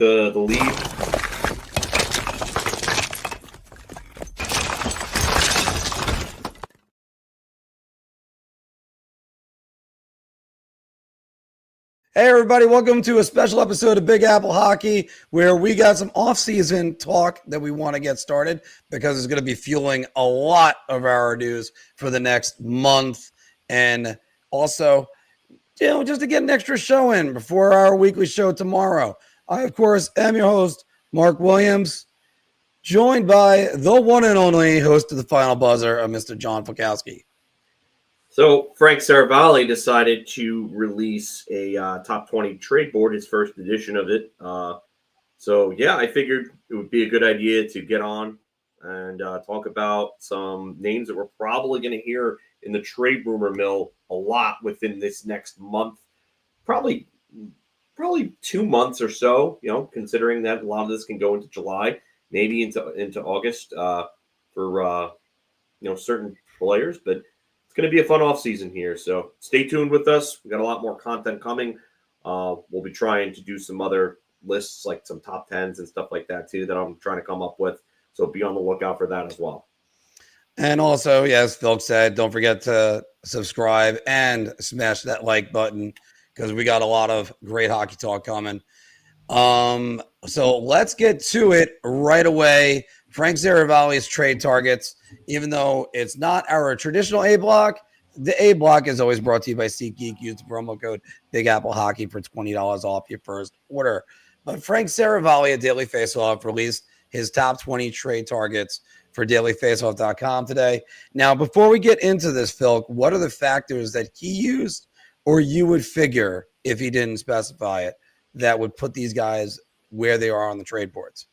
the lead. Hey everybody, welcome to a special episode of Big Apple Hockey where we got some off-season talk that we want to get started because it's going to be fueling a lot of our news for the next month. And also, just to get an extra show in before our weekly show tomorrow. I, of course, am your host, Mark Williams, joined by the one and only host of the Final Buzzer, Mr. John Flakowski. So Frank Seravalli decided to release a top 20 trade board, his first edition of it. I figured it would be a good idea to get on and talk about some names that we're probably going to hear in the trade rumor mill a lot within this next month. Probably 2 months or so, considering that a lot of this can go into July, maybe into August for certain players, but it's going to be a fun offseason here, so stay tuned with us. We got a lot more content coming. We'll be trying to do some other lists, like some top 10s and stuff like that, too, that I'm trying to come up with. So be on the lookout for that as well. And also, yes, Phil said, don't forget to subscribe and smash that like button because we got a lot of great hockey talk coming. So let's get to it right away. Frank Seravalli's trade targets, even though it's not our traditional A block, the A block is always brought to you by SeatGeek. Use the promo code Big Apple Hockey for $20 off your first order. But Frank Seravalli at Daily Faceoff released his top 20 trade targets for dailyfaceoff.com today. Now, before we get into this, Phil, what are the factors that he used or you would figure if he didn't specify it that would put these guys where they are on the trade boards?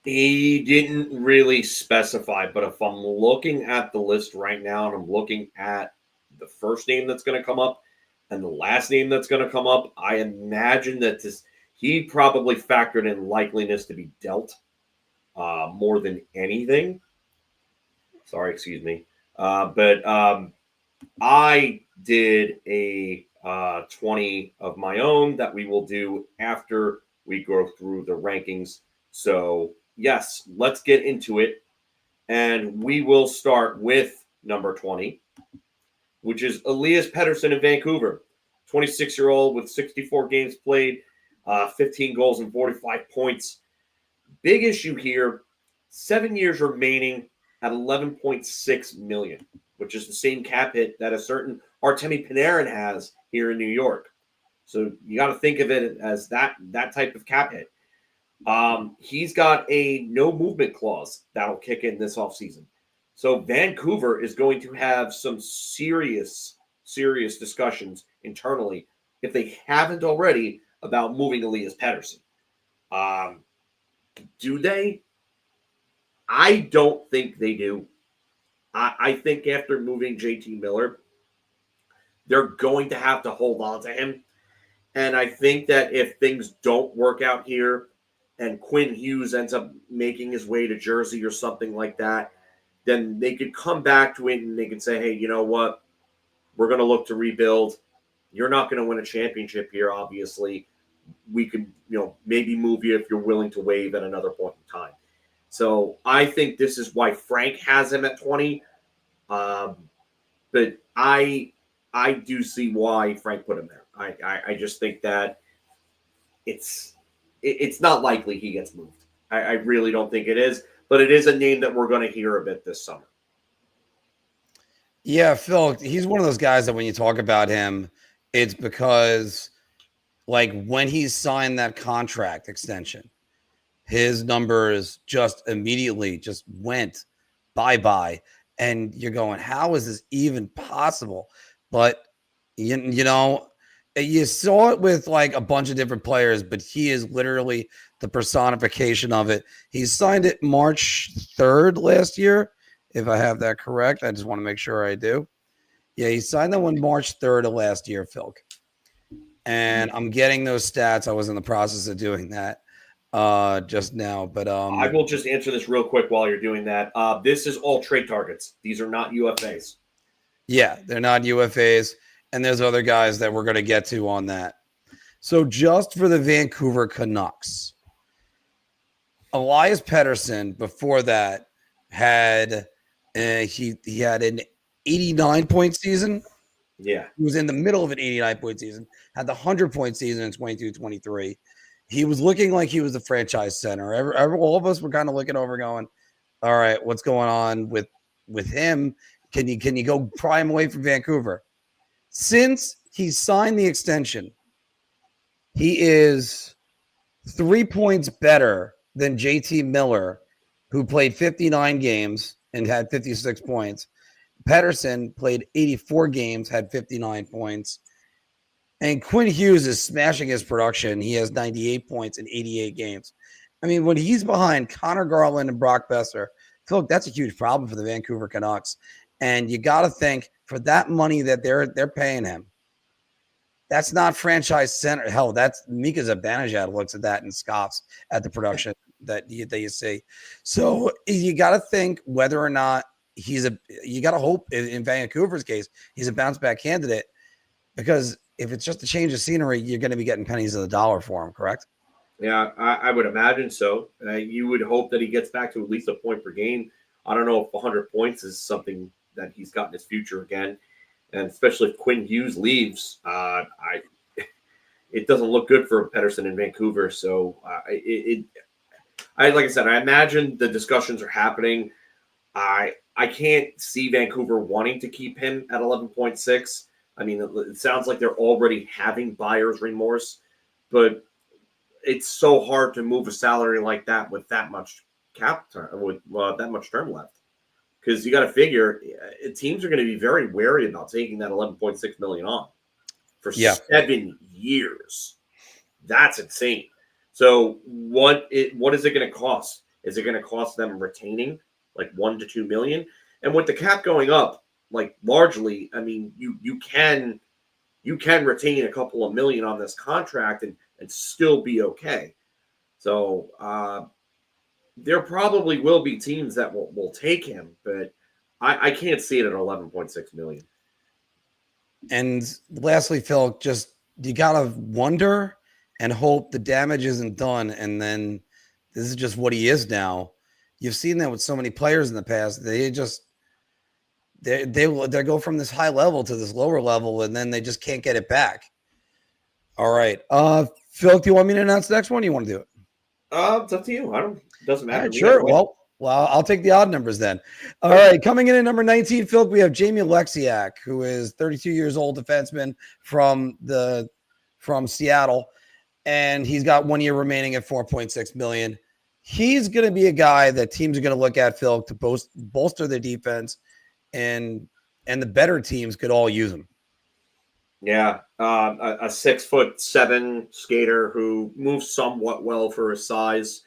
He didn't really specify, but if I'm looking at the list right now and I'm looking at the first name that's going to come up and the last name that's going to come up, I imagine that he probably factored in likeliness to be dealt more than anything. Sorry, excuse me. But I did a 20 of my own that we will do after we go through the rankings. So, yes, let's get into it. And we will start with number 20, which is Elias Pettersson in Vancouver. 26-year-old with 64 games played, 15 goals and 45 points. Big issue here, 7 years remaining at $11.6 million, which is the same cap hit that a certain Artemi Panarin has here in New York. So you got to think of it as that type of cap hit. He's got a no movement clause that'll kick in this offseason. So Vancouver is going to have some serious discussions internally, if they haven't already, about moving Elias Pettersson. Do they? I don't think they do. I think after moving JT Miller, they're going to have to hold on to him. And I think that if things don't work out here and Quinn Hughes ends up making his way to Jersey or something like that, then they could come back to it and they could say, hey, you know what? We're going to look to rebuild. You're not going to win a championship here, obviously. We could, maybe move you if you're willing to waive at another point in time. So I think this is why Frank has him at 20. But I do see why Frank put him there. I just think that it's not likely he gets moved. I really don't think it is, but it is a name that we're going to hear a bit this summer. Yeah, Phil, he's one of those guys that when you talk about him, it's because like when he signed that contract extension, his numbers just immediately just went bye-bye. And you're going, how is this even possible? But, you saw it with like a bunch of different players, but he is literally the personification of it. He signed it March 3rd last year, if I have that correct. I just want to make sure I do. Yeah, he signed that one March 3rd of last year, Phil. And I'm getting those stats. I was in the process of doing that just now, but I will just answer this real quick while you're doing that. This is all trade targets. These are not UFAs. Yeah, they're not UFAs, and there's other guys that we're going to get to on that. So just for the Vancouver Canucks, Elias Pettersson before that had he had an 89-point season. Yeah. He was in the middle of an 89-point season, had the 100-point season in 22-23. He was looking like he was the franchise center. All of us were kind of looking over going, all right, what's going on with him? Can you go pry him away from Vancouver? Since he signed the extension, he is 3 points better than JT Miller, who played 59 games and had 56 points. Pettersson played 84 games, had 59 points. And Quinn Hughes is smashing his production. He has 98 points in 88 games. I mean, when he's behind Connor Garland and Brock Besser, look, that's a huge problem for the Vancouver Canucks. And you got to think for that money that they're paying him, that's not franchise center. Hell, that's Mika Zibanejad looks at that and scoffs at the production that you see. So you got to think whether or not you got to hope in Vancouver's case, he's a bounce back candidate, because if it's just a change of scenery, you're going to be getting pennies of the dollar for him, correct? Yeah, I would imagine so. You would hope that he gets back to at least a point per game. I don't know if 100 points is something that he's got in his future again, and especially if Quinn Hughes leaves, it doesn't look good for Pettersson in Vancouver. So like I said, I imagine the discussions are happening. I can't see Vancouver wanting to keep him at 11.6. I mean, it sounds like they're already having buyer's remorse, but it's so hard to move a salary like that with that much cap term, with that much term left. Because you got to figure teams are going to be very wary about taking that 11.6 million on for 7 years. That's insane. So what is it going to cost? Is it going to cost them retaining like 1 to 2 million? And with the cap going up, like largely, I mean, you can retain a couple of million on this contract and still be okay. So there probably will be teams that will take him, but I can't see it at 11.6 million. And lastly, Phil, just you gotta wonder and hope the damage isn't done, and then this is just what he is now. You've seen that with so many players in the past. They go from this high level to this lower level, and then they just can't get it back. All right. Phil, do you want me to announce the next one? Or you want to do it? It's up to you. It doesn't matter. Right, sure. Well, I'll take the odd numbers then. All right. Coming in at number 19, Phil, we have Jamie Oleksiak, who is 32 years old, defenseman from Seattle, and he's got 1 year remaining at $4.6 million. He's going to be a guy that teams are going to look at, Phil, to bolster their defense, and the better teams could all use him. Yeah, a 6'7" skater who moves somewhat well for his size.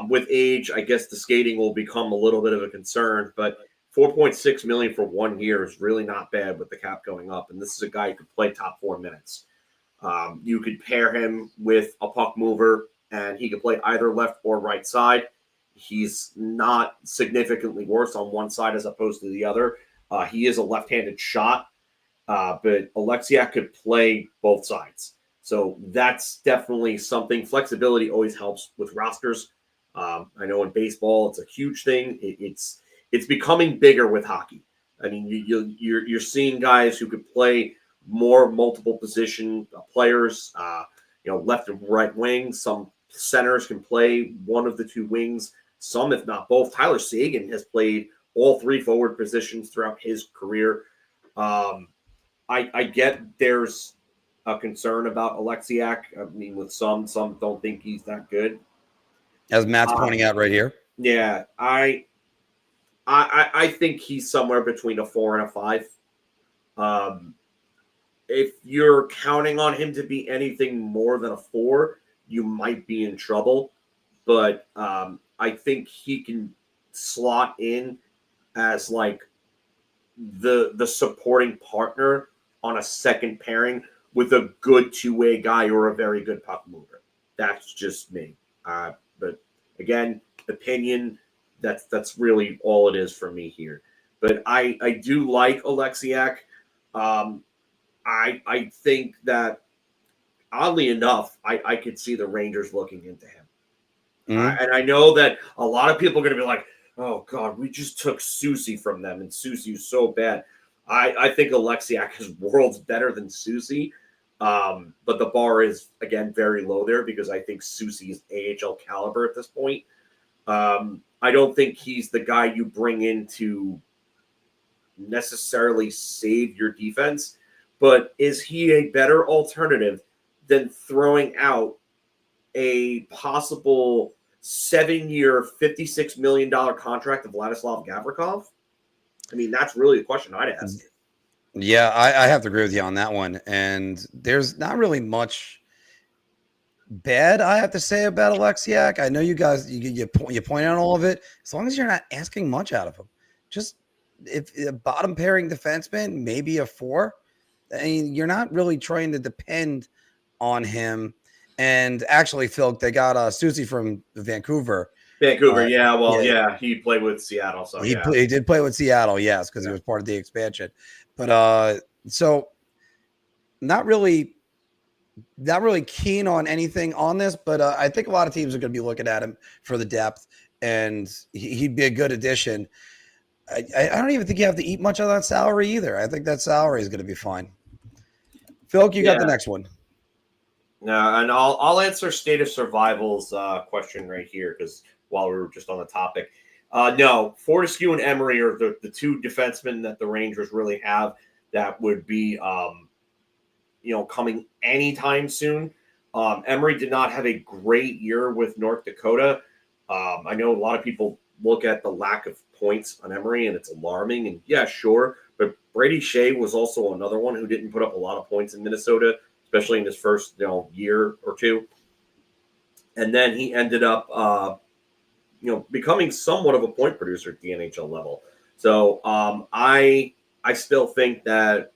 With age, I guess the skating will become a little bit of a concern, but $4.6 million for 1 year is really not bad with the cap going up. And this is a guy who could play top 4 minutes. You could pair him with a puck mover, and he could play either left or right side. He's not significantly worse on one side as opposed to the other. He is a left-handed shot, but Oleksiak could play both sides. So that's definitely something. Flexibility always helps with rosters. I know in baseball it's a huge thing. It's becoming bigger with hockey. I mean, you're seeing guys who could play more multiple position players. Left and right wing. Some centers can play one of the two wings. Some, if not both. Tyler Seguin has played all 3 forward positions throughout his career. I get there's a concern about Oleksiak. I mean, with some don't think he's that good. As Matt's pointing out right here. Yeah, I think he's somewhere between a 4 and a 5. If you're counting on him to be anything more than a 4, you might be in trouble. But I think he can slot in as like the supporting partner on a second pairing with a good two-way guy or a very good puck mover. That's just me. But again, opinion, that's really all it is for me here. But I do like Oleksiak. I think that, oddly enough, I could see the Rangers looking into him. Mhm. And I know that a lot of people are going to be like, oh, God, we just took Susie from them, and Susie is so bad. I think Oleksiak is worlds better than Susie. But the bar is, again, very low there because I think Susie is AHL caliber at this point. I don't think he's the guy you bring in to necessarily save your defense, but is he a better alternative than throwing out a possible 7-year, $56 million contract of Vladislav Gavrikov? I mean, that's really the question I'd ask. Yeah, I have to agree with you on that one. And there's not really much bad I have to say about Oleksiak. I know you guys you point out all of it. As long as you're not asking much out of him, just if a bottom pairing defenseman, maybe a 4. I mean, you're not really trying to depend on him. And actually, Phil, they got Susie from Vancouver. Vancouver, yeah, Yeah, he played with Seattle, so he did play with Seattle, yes, because he was part of the expansion. But so not really keen on anything on this, but I think a lot of teams are going to be looking at him for the depth, and he'd be a good addition. I don't even think you have to eat much of that salary either. I think that salary is going to be fine. Phil, you got the next one. No, and I'll answer State of Survival's question right here because while we were just on the topic, no, Fortescue and Emery are the two defensemen that the Rangers really have that would be coming anytime soon. Emery did not have a great year with North Dakota. I know a lot of people look at the lack of points on Emery, and it's alarming. And yeah, sure. But Brady Shea was also another one who didn't put up a lot of points in Minnesota, especially in his first year or two. And then he ended up becoming somewhat of a point producer at the NHL level. So I still think that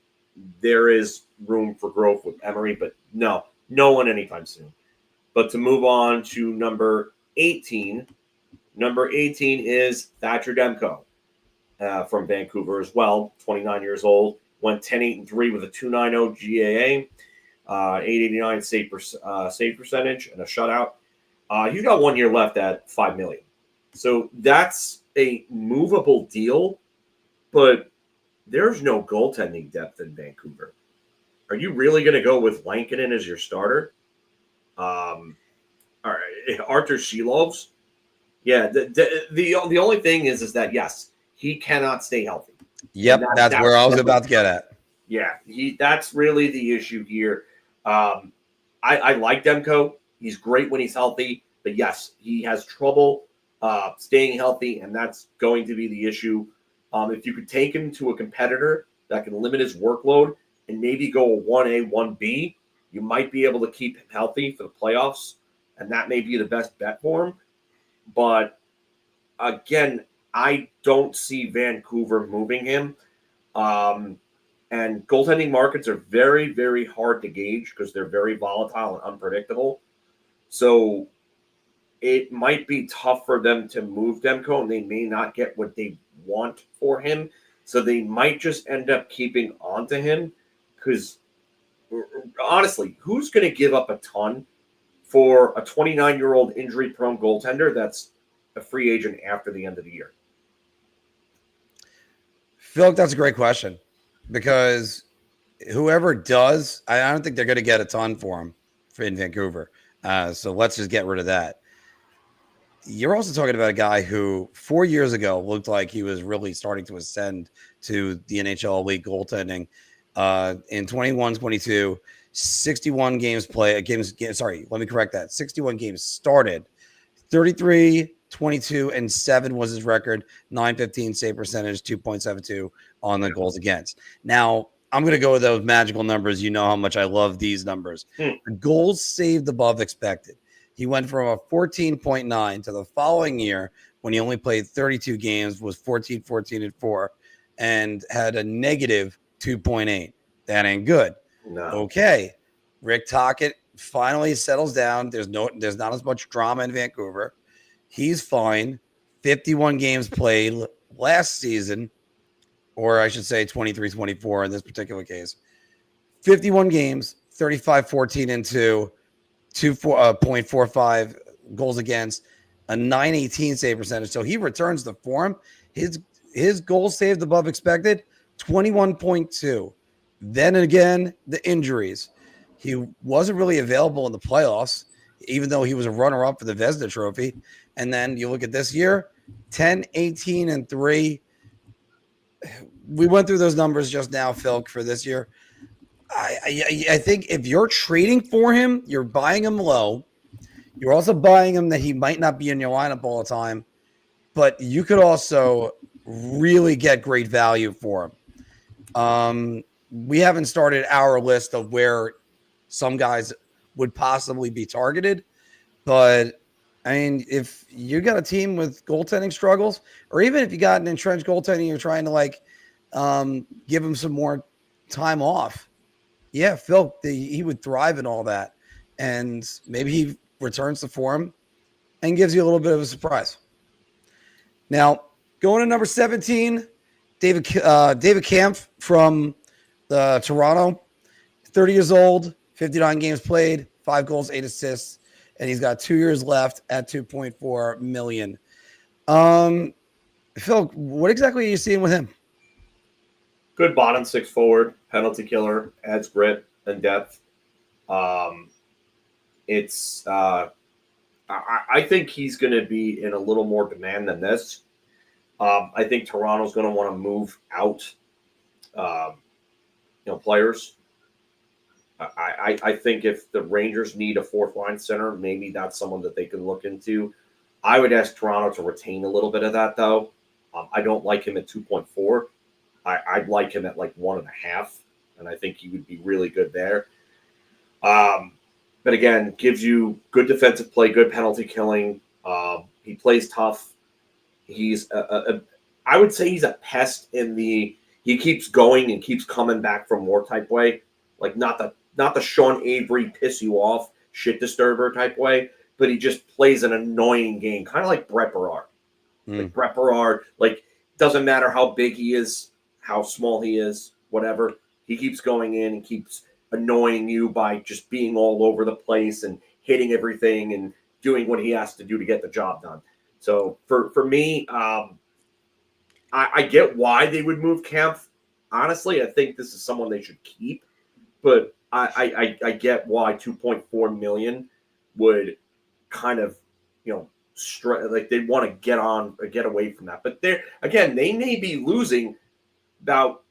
there is room for growth with Emery, but no one anytime soon. But to move on to number 18. Number 18 is Thatcher Demko from Vancouver as well, 29 years old, went 10-8-3 with a 2.90 GAA, 889 save percentage, and a shutout. He's got 1 year left at $5 million. So that's a movable deal, but there's no goaltending depth in Vancouver. Are you really going to go with Lankinen as your starter? All right, Arthur Shilovs. Yeah, the only thing is that yes, he cannot stay healthy. Yep, that's where I was about to get at. Yeah, that's really the issue here. I like Demko. He's great when he's healthy, but yes, he has trouble staying healthy, and that's going to be the issue. If you could take him to a competitor that can limit his workload and maybe go a 1A, 1B, you might be able to keep him healthy for the playoffs, and that may be the best bet for him. But again, I don't see Vancouver moving him. And goaltending markets are very, very hard to gauge because they're very volatile and unpredictable. So it might be tough for them to move Demko, and they may not get what they want for him. So they might just end up keeping on to him because, honestly, who's going to give up a ton for a 29-year-old injury-prone goaltender that's a free agent after the end of the year? Phil, that's a great question because whoever does, I don't think they're going to get a ton for him in Vancouver. So let's just get rid of that. You're also talking about a guy who 4 years ago looked like he was really starting to ascend to the NHL elite goaltending. In 21-22, 61 games played. Let me correct that. 61 games started. 33, 22, and 7 was his record. 915 save percentage, 2.72 on the goals against. Now, I'm going to go with those magical numbers. You know how much I love these numbers. The goals saved above expected. He went from a 14.9 to the following year when he only played 32 games, was 14, 14, and 4, and had a negative 2.8. That ain't good. No. Okay. Rick Tocchet finally settles down. There's not as much drama in Vancouver. He's fine. 51 games played last season, or I should say 23-24 in this particular case. 51 games, 35-14 and 2, 2.45 goals against, a 918 save percentage. So he returns to form. His goals saved above expected, 21.2. Then again, the injuries. He wasn't really available in the playoffs, even though he was a runner-up for the Vezina Trophy. And then you look at this year, 10, 18, and 3. We went through those numbers just now, Phil, for this year. I think if you're trading for him, you're buying him low. You're also buying him that he might not be in your lineup all the time, but you could also really get great value for him. We haven't started our list of where some guys would possibly be targeted, but I mean, if you got a team with goaltending struggles, or even if you got an entrenched goaltending, you're trying to give him some more time off. Yeah, Phil, he would thrive in all that, and maybe he returns to form and gives you a little bit of a surprise. Now, going to number 17, David Kampf from Toronto, 30 years old, 59 games played, 5 goals, 8 assists, and he's got 2 years left at $2.4 million. Phil, what exactly are you seeing with him? Good bottom six forward, penalty killer, adds grit and depth. I think he's going to be in a little more demand than this. I think Toronto's going to want to move out, players. I think if the Rangers need a fourth line center, maybe that's someone that they can look into. I would ask Toronto to retain a little bit of that, though. I don't like him at 2.4. I'd like him at like 1.5, and I think he would be really good there. But again, gives you good defensive play, good penalty killing. He plays tough. He's I would say he's a pest in the he keeps going and keeps coming back from war type way, like not the Sean Avery piss you off shit disturber type way, but he just plays an annoying game, kind of like Brett Berard. Like Brett Berard, like doesn't matter how big he is, how small he is, whatever. He keeps going in and keeps annoying you by just being all over the place and hitting everything and doing what he has to do to get the job done. So for me, I get why they would move Kampf. Honestly, I think this is someone they should keep, but I get why 2.4 million would kind of, like they want to get away from that. But they may be losing about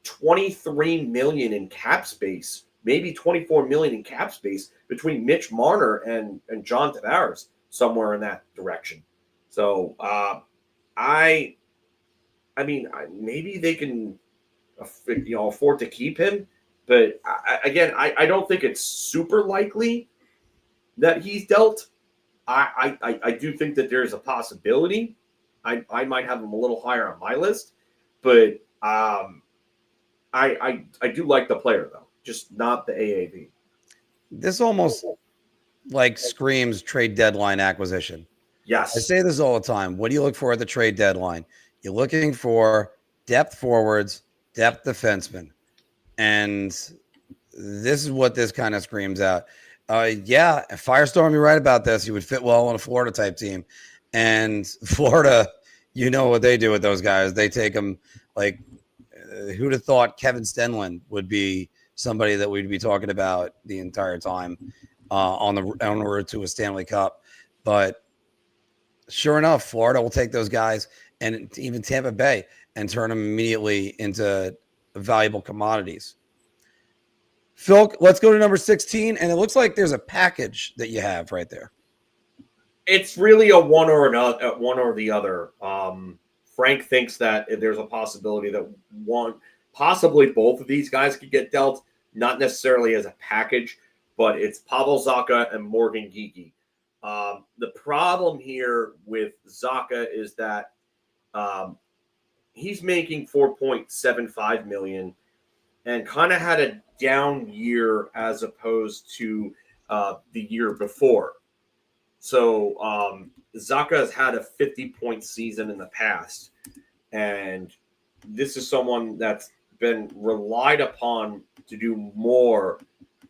23 million in cap space, maybe 24 million in cap space between Mitch Marner and John Tavares, somewhere in that direction. So I mean, maybe they can afford to keep him, but I don't think it's super likely that he's dealt. I do think that there's a possibility. I might have him a little higher on my list, but I do like the player though, just not the AAV. This almost screams trade deadline acquisition. Yes. I say this all the time. What do you look for at the trade deadline? You're looking for depth forwards, depth defensemen. And this is what this kind of screams out. Firestorm, you're right about this. He would fit well on a Florida type team. And Florida, you know what they do with those guys. They take them who'd have thought Kevin Stenlund would be somebody that we'd be talking about the entire time on the road to a Stanley Cup. But sure enough, Florida will take those guys and even Tampa Bay and turn them immediately into valuable commodities. Phil, let's go to number 16, and it looks like there's a package that you have right there. It's really a one or the other. Frank thinks that there's a possibility that possibly both of these guys could get dealt, not necessarily as a package, but it's Pavel Zacha and Morgan Geekie. The problem here with Zacha is that he's making $4.75 million and kind of had a down year as opposed to the year before. So Zacha has had a 50-point season in the past, and this is someone that's been relied upon to do more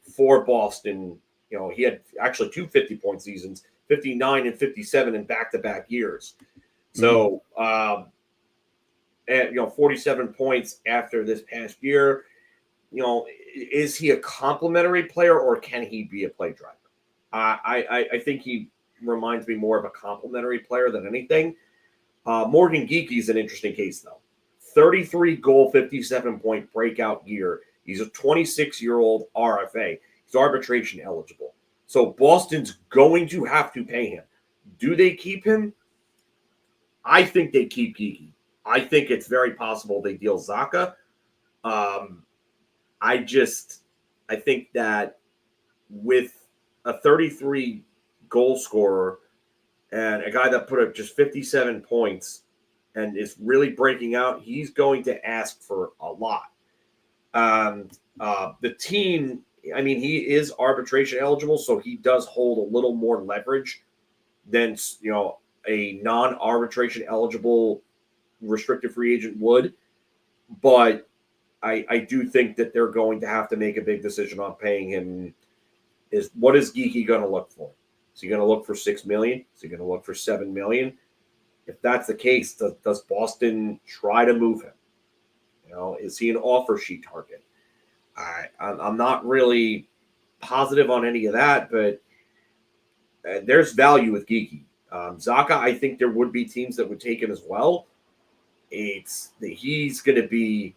for Boston. He had actually 2 50-point seasons, 59 and 57 in back-to-back years. So, at 47 points after this past year, is he a complimentary player or can he be a play driver? I think he reminds me more of a complimentary player than anything. Morgan Geekie is an interesting case, though. 33-goal, 57-point breakout year. He's a 26-year-old RFA. He's arbitration eligible. So Boston's going to have to pay him. Do they keep him? I think they keep Geekie. I think it's very possible they deal Zacha. I think that with a 33 goal scorer and a guy that put up just 57 points and is really breaking out, he's going to ask for a lot. The team, he is arbitration eligible, so he does hold a little more leverage than, a non-arbitration eligible restricted free agent would. But I do think that they're going to have to make a big decision on paying him. What is Geekie going to look for? Is he going to look for $6 million? Is he going to look for $7 million? If that's the case, does Boston try to move him? Is he an offer sheet target? I'm not really positive on any of that, but there's value with Geekie. Zacha, I think there would be teams that would take him as well. He's going to be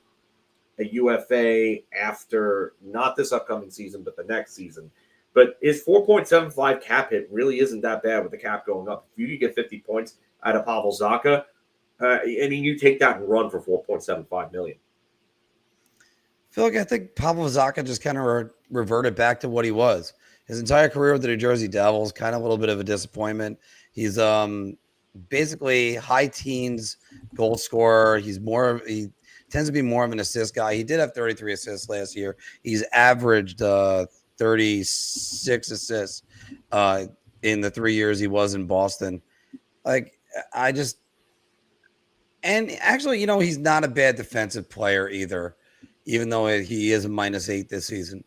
a UFA after not this upcoming season, but the next season. But his 4.75 cap hit really isn't that bad with the cap going up. If you could get 50 points out of Pavel Zacha, you take that and run for $4.75 million. I think Pavel Zacha just kind of reverted back to what he was. His entire career with the New Jersey Devils, kind of a little bit of a disappointment. He's basically high teens goal scorer. He tends to be more of an assist guy. He did have 33 assists last year. He's averaged 36 assists in the 3 years he was in Boston. And actually, he's not a bad defensive player either, even though he is a -8 this season.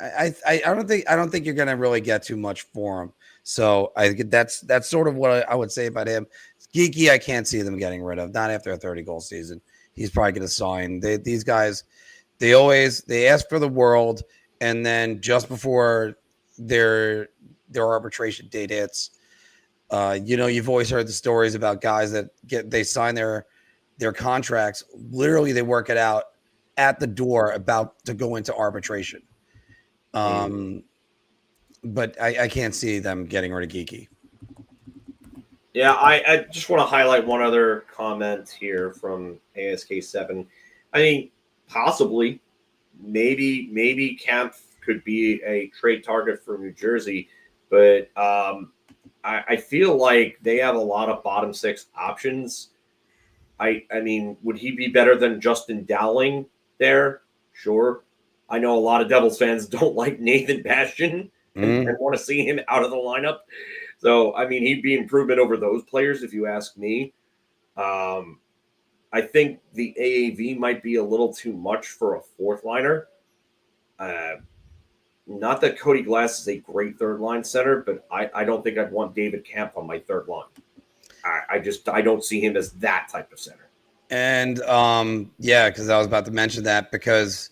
I don't think you're going to really get too much for him. So I think that's sort of what I would say about him. Geekie, I can't see them getting rid of, not after a 30-goal season. He's probably going to sign. These guys, they ask for the world, and then just before their arbitration date hits, you've always heard the stories about guys that they sign their contracts. Literally, they work it out at the door about to go into arbitration. But I can't see them getting rid of Geekie. Yeah, I just want to highlight one other comment here from ASK7. I think possibly, maybe Kampf could be a trade target for New Jersey, but I feel like they have a lot of bottom six options. Would he be better than Justin Dowling there? Sure. I know a lot of Devils fans don't like Nathan Bastian and want to see him out of the lineup. So, he'd be improvement over those players if you ask me. I think the AAV might be a little too much for a fourth liner. Not that Cody Glass is a great third line center, but I don't think I'd want David Kampf on my third line. I don't see him as that type of center. And because I was about to mention that, because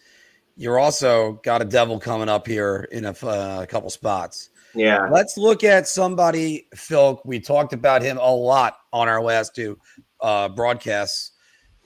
you're also got a Devil coming up here in a couple spots. Yeah. Let's look at somebody, Phil. We talked about him a lot on our last two broadcasts.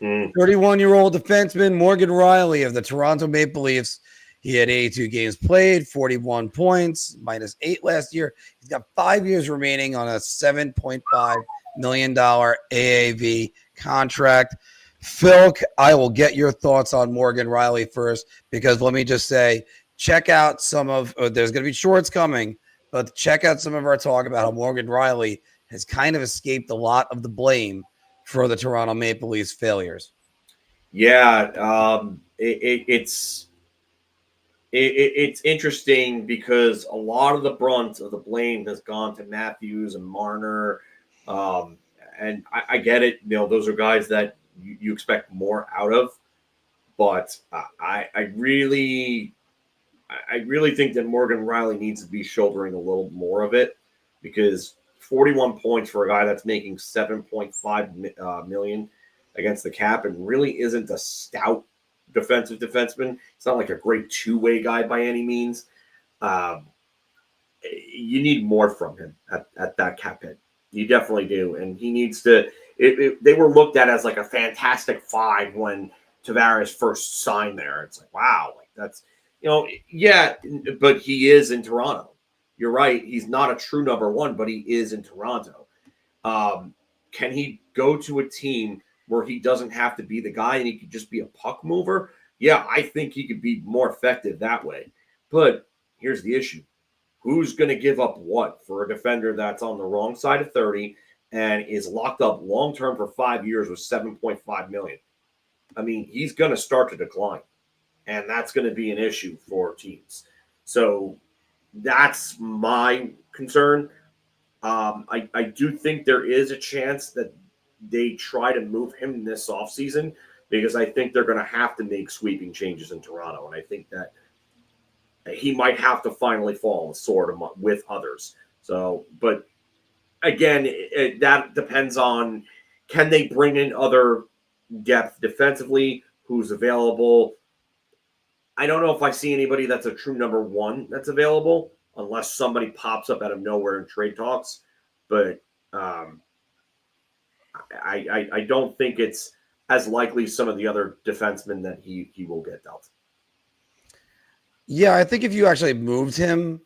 31-year-old defenseman Morgan Rielly of the Toronto Maple Leafs. He had 82 games played, 41 points, -8 last year. He's got 5 years remaining on a $7.5 million AAV contract. Phil, I will get your thoughts on Morgan Rielly first, because let me just say, check out there's going to be shorts coming, but check out some of our talk about how Morgan Rielly has kind of escaped a lot of the blame for the Toronto Maple Leafs failures. Yeah, it's interesting because a lot of the brunt of the blame has gone to Matthews and Marner, and I get it. Those are guys that you expect more out of, but I really think that Morgan Rielly needs to be shouldering a little more of it. because 41 points for a guy that's making 7.5 million against the cap and really isn't a stout defenseman. It's not like a great two-way guy by any means. You need more from him at that cap hit. You definitely do. And he needs to they were looked at as like a fantastic 5 when Tavares first signed there. It's like, wow, like that's, yeah, but he is in Toronto. You're right. He's not a true number 1, but he is in Toronto. Can he go to a team where he doesn't have to be the guy and he could just be a puck mover? Yeah, I think he could be more effective that way. But here's the issue. Who's going to give up what for a defender that's on the wrong side of 30 and is locked up long-term for 5 years with $7.5 million? I mean, he's going to start to decline, and that's going to be an issue for teams. So that's my concern. I do think there is a chance that they try to move him this offseason because I think they're going to have to make sweeping changes in Toronto, and I think that he might have to finally fall on the sword with others. So, but again, that depends on, can they bring in other depth defensively, who's available. I don't know if I see anybody that's a true number 1 that's available unless somebody pops up out of nowhere in trade talks. But I don't think it's as likely some of the other defensemen that he will get dealt. Yeah, I think if you actually moved him,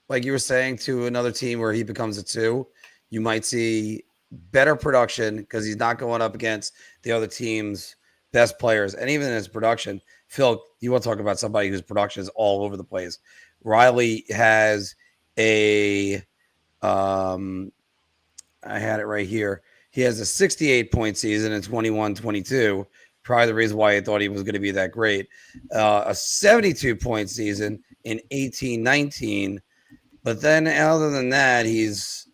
like you were saying, to another team where he becomes a 2, you might see better production because he's not going up against the other team's best players. And even in his production, Phil, you want to talk about somebody whose production is all over the place. Rielly has I had it right here. He has a 68-point season in 21-22. Probably the reason why I thought he was going to be that great. A 72-point season in 18-19. But then other than that, he's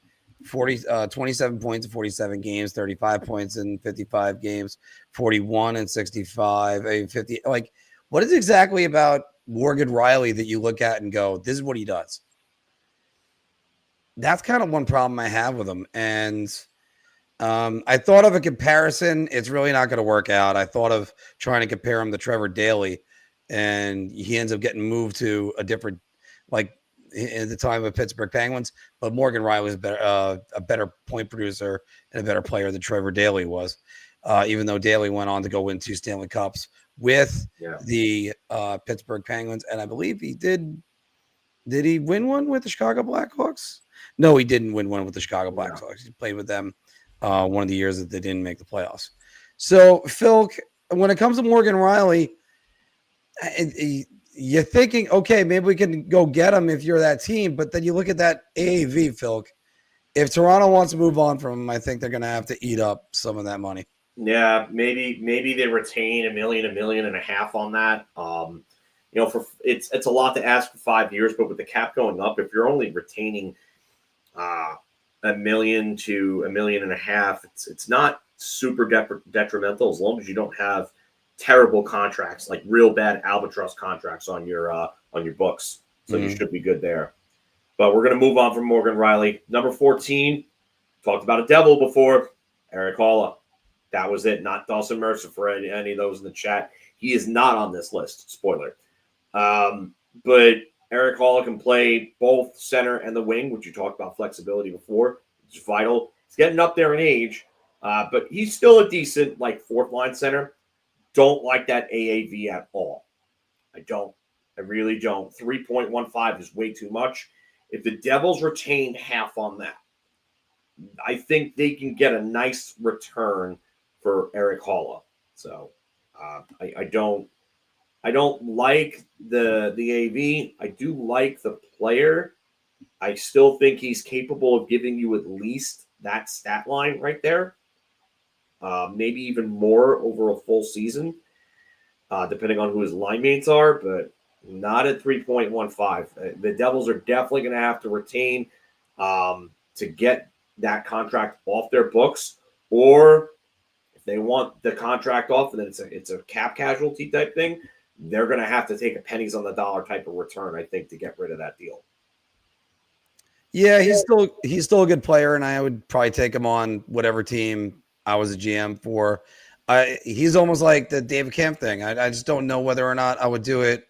27 points in 47 games, 35 points in 55 games, 41 and 65, 50. Like, what is exactly about Morgan Rielly that you look at and go, this is what he does? That's kind of one problem I have with him. And I thought of a comparison. It's really not going to work out. I thought of trying to compare him to Trevor Daley, and he ends up getting moved to a different, like in the time of Pittsburgh Penguins. But Morgan Rielly was a better point producer and a better player than Trevor Daley was, even though Daley went on to go win 2 Stanley Cups with the Pittsburgh Penguins. And I believe he did. Did he win one with the Chicago Blackhawks? No, he didn't win one with the Chicago Blackhawks. He played with them one of the years that they didn't make the playoffs. So, Phil, when it comes to Morgan Rielly, you're thinking, okay, maybe we can go get him if you're that team. But then you look at that AAV, Phil. If Toronto wants to move on from him, I think they're going to have to eat up some of that money. Yeah, maybe they retain $1 million, $1.5 million on that. For it's a lot to ask for 5 years, but with the cap going up, if you're only retaining $1 million to $1.5 million, it's not super detrimental as long as you don't have terrible contracts, like real bad albatross contracts on your books. So you should be good there. But we're going to move on from Morgan Rielly. Number 14, talked about a devil before, Erik Haula. That was it, not Dawson Mercer for any of those in the chat. He is not on this list, spoiler. But Erik Haula can play both center and the wing, which you talked about flexibility before. It's vital. He's getting up there in age, but he's still a decent, like, fourth-line center. Don't like that AAV at all. I don't. I really don't. 3.15 is way too much. If the Devils retain half on that, I think they can get a nice return for Erik Haula. So I don't like the AV. I do like the player. I still think he's capable of giving you at least that stat line right there. Maybe even more over a full season, depending on who his line mates are, but not at 3.15. The Devils are definitely going to have to retain to get that contract off their books, or if they want the contract off and then it's a cap casualty type thing, they're going to have to take a pennies on the dollar type of return, I think, to get rid of that deal. Yeah, he's still a good player, and I would probably take him on whatever team I was a GM for. He's almost like the David Kampf thing. I just don't know whether or not I would do it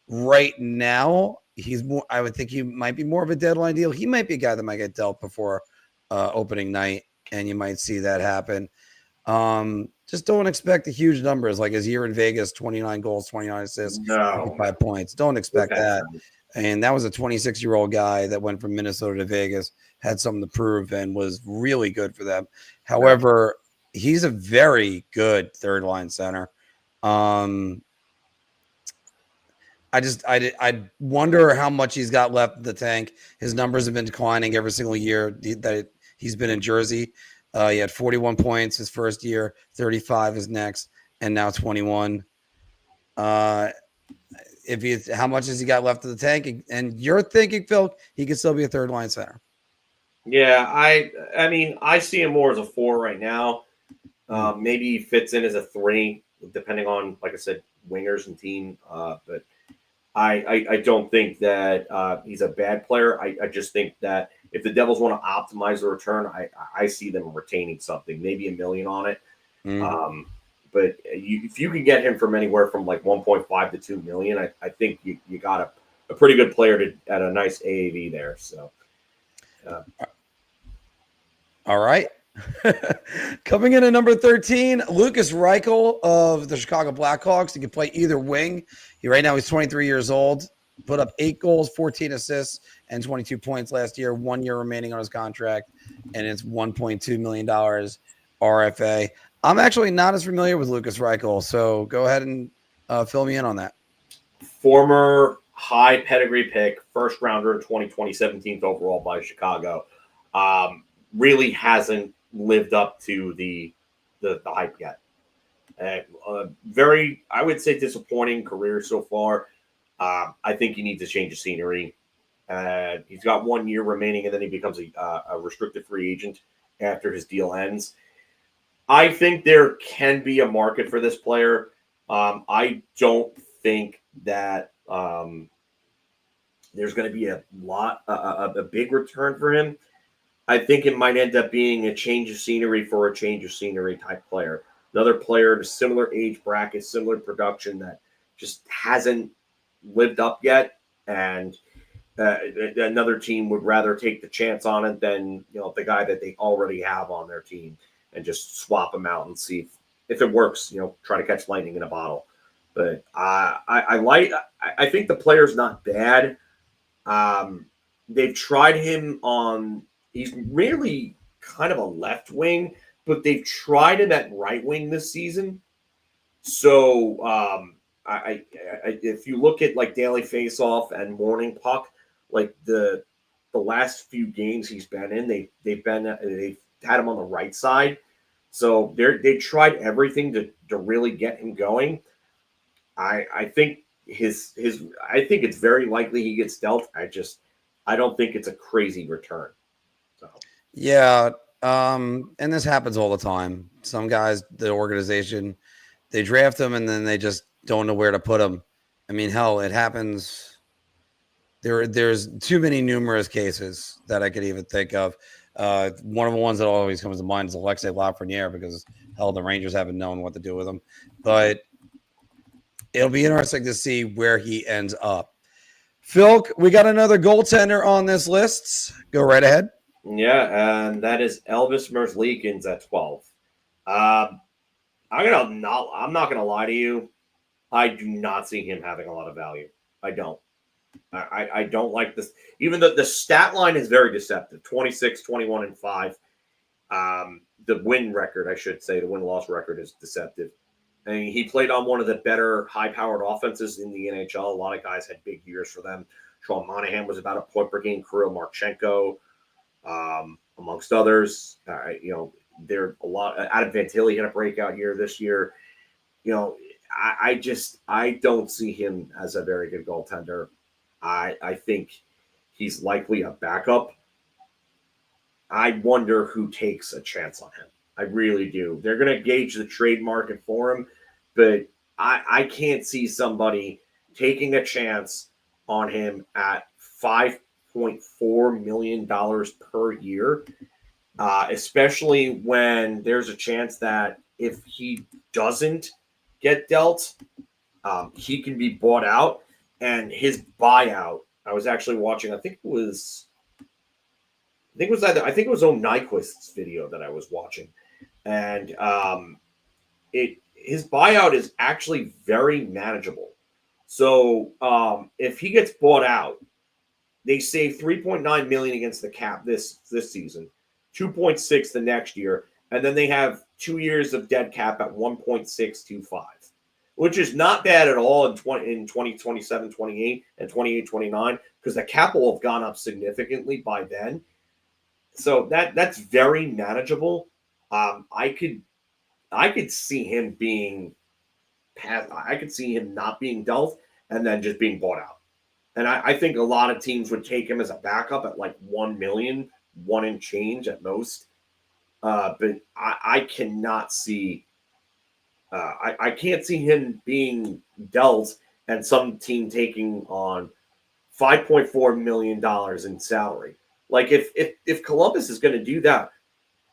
right now. He's more. I would think he might be more of a deadline deal. He might be a guy that might get dealt before opening night, and you might see that happen. Just don't expect the huge numbers like his year in Vegas: 29 goals, 29 assists, No, 5 points. Don't expect that. And that was a 26-year-old guy that went from Minnesota to Vegas, had something to prove, and was really good for them. However, he's a very good third line center. I wonder how much he's got left in the tank. His numbers have been declining every single year that he's been in Jersey. He had 41 points his first year, 35 his next, and now 21. How much has he got left in the tank? And you're thinking, Phil, he could still be a third line center. Yeah, I mean, I see him more as a 4 right now. Maybe he fits in as a 3, depending on, like I said, wingers and team. But I don't think that he's a bad player. I just think that if the Devils want to optimize the return, I see them retaining something, maybe $1 million on it. But if you can get him from anywhere from like 1.5 to 2 million, I think you got a pretty good player at a nice AAV there. So, all right. Coming in at number 13, Lukas Reichel of the Chicago Blackhawks. He can play either wing. Right now he's 23 years old. Put up 8 goals, 14 assists, and 22 points last year. 1 year remaining on his contract, and it's $1.2 million RFA. I'm actually not as familiar with Lukas Reichel, so go ahead and fill me in on that. Former high pedigree pick, first rounder in 2020, 17th overall by Chicago. Really hasn't lived up to the hype yet. Very, I would say, disappointing career so far. I think he needs to change of scenery. He's got 1 year remaining, and then he becomes a restricted free agent after his deal ends. I think there can be a market for this player. I don't think that there's going to be a big return for him. I think it might end up being a change of scenery for a change of scenery type player. Another player in a similar age bracket, similar production that just hasn't lived up yet, and another team would rather take the chance on it than the guy that they already have on their team and just swap him out and see if it works. Try to catch lightning in a bottle. But I think the player's not bad. They've tried him on. He's really kind of a left wing, but they've tried him at right wing this season. So if you look at like Daily Faceoff and Morning Puck, like the last few games he's been in, they've had him on the right side. So they tried everything to really get him going. I think I think it's very likely he gets dealt. I don't think it's a crazy return. So. Yeah, and this happens all the time. Some guys, the organization, they draft them and then they just don't know where to put them. I mean, hell, it happens. There's too many numerous cases that I could even think of. One of the ones that always comes to mind is Alexei Lafreniere, because hell, the Rangers haven't known what to do with him. But it'll be interesting to see where he ends up. Phil, we got another goaltender on this list. Go right ahead. Yeah, and that is Elvis Merzlikins at 12. I'm not gonna lie to you. I do not see him having a lot of value. I don't. I don't like this. Even though the stat line is very deceptive. 26, 21, and 5. The win record, I should say, the win-loss record is deceptive. I mean, he played on one of the better high-powered offenses in the NHL. A lot of guys had big years for them. Sean Monahan was about a point per game. Kirill Marchenko, amongst others. There a lot. Adam Fantilli had a breakout year this year. I don't see him as a very good goaltender. I think he's likely a backup. I wonder who takes a chance on him. I really do. They're going to gauge the trade market for him, but I can't see somebody taking a chance on him at 5 $5.4 million per year, especially when there's a chance that if he doesn't get dealt, he can be bought out. And his buyout, I was actually watching, I think it was Nyquist's video that I was watching. And his buyout is actually very manageable. So if he gets bought out, they save $3.9 million against the cap this season, 2.6 the next year, and then they have 2 years of dead cap at 1.625, which is not bad at all in 2027, 28, and 28, 29, because the cap will have gone up significantly by then. So that's very manageable. I could see him being passed. I could see him not being dealt and then just being bought out. And I think a lot of teams would take him as a backup at like 1 million, one and change at most. But I cannot see. I can't see him being dealt and some team taking on $5.4 million in salary. Like if Columbus is going to do that,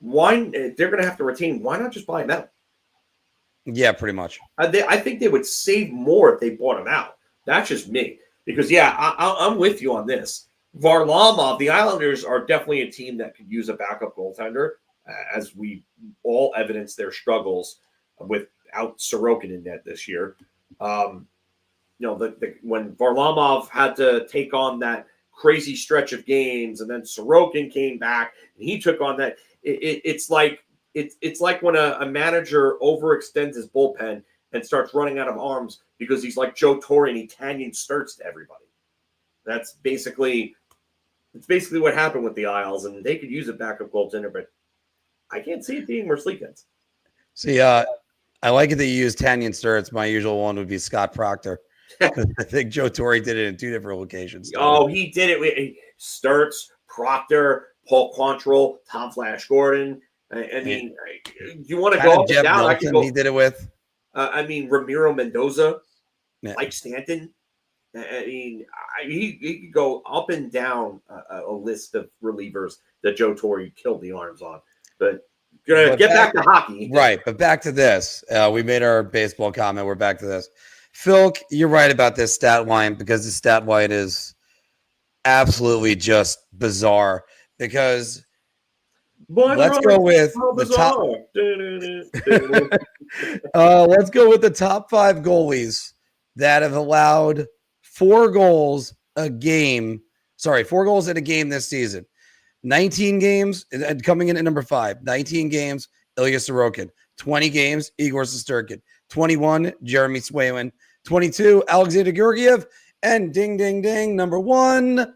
if they're going to have to retain, why not just buy him out? Yeah, pretty much. I think they would save more if they bought him out. That's just me. Because, I'm with you on this. Varlamov, the Islanders are definitely a team that could use a backup goaltender, as we all evidence their struggles without Sorokin in net this year. When Varlamov had to take on that crazy stretch of games, and then Sorokin came back, and he took on that. It's like when a manager overextends his bullpen and starts running out of arms because he's like Joe Torre and he Tanyan Sturts to everybody. That's basically what happened with the Isles, and they could use a backup goaltender, but I can't see it being Merzlikins. See, I like it that you use Tanyan Sturts. My usual one would be Scott Proctor. I think Joe Torre did it in 2 different locations. Oh, he did it with Sturts, Proctor, Paul Quantrill, Tom Flash Gordon. I mean, you want to go up and down? Milton, I could go. He did it with. Ramiro Mendoza, Mike Stanton. He could go up and down a list of relievers that Joe Torre killed the arms on. But get back to hockey. Right, but back to this. We made our baseball comment. We're back to this. Phil, you're right about this stat line, because the stat line is absolutely just bizarre. Because let's go with the top. Let's go with the top 5 goalies that have allowed 4 goals a game. 4 goals in a game this season. 19 games, and coming in at number 5. 19 games, Elias Sorokin. 20 games, Igor Shesterkin. 21, Jeremy Swayman. 22, Alexander Georgiev. And ding, ding, ding, number 1,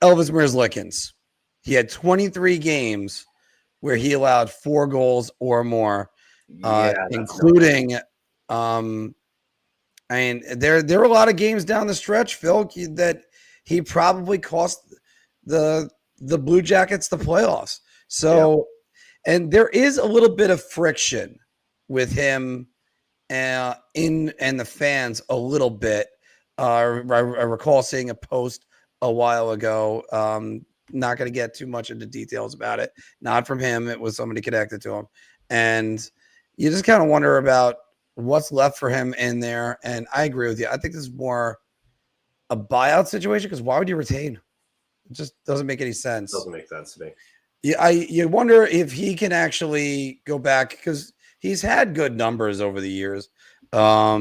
Elvis Merzlikins. He had 23 games where he allowed 4 goals or more, including, there were a lot of games down the stretch, Phil, that he probably cost the Blue Jackets the playoffs. So, and there is a little bit of friction with him and the fans a little bit. I recall seeing a post a while ago. Not going to get too much into details about it. Not from him. It was somebody connected to him. And you just kind of wonder about what's left for him in there. And I agree with you. I think this is more a buyout situation, because why would you retain? It just doesn't make any sense. Doesn't make sense to me. You wonder if he can actually go back, because he's had good numbers over the years. I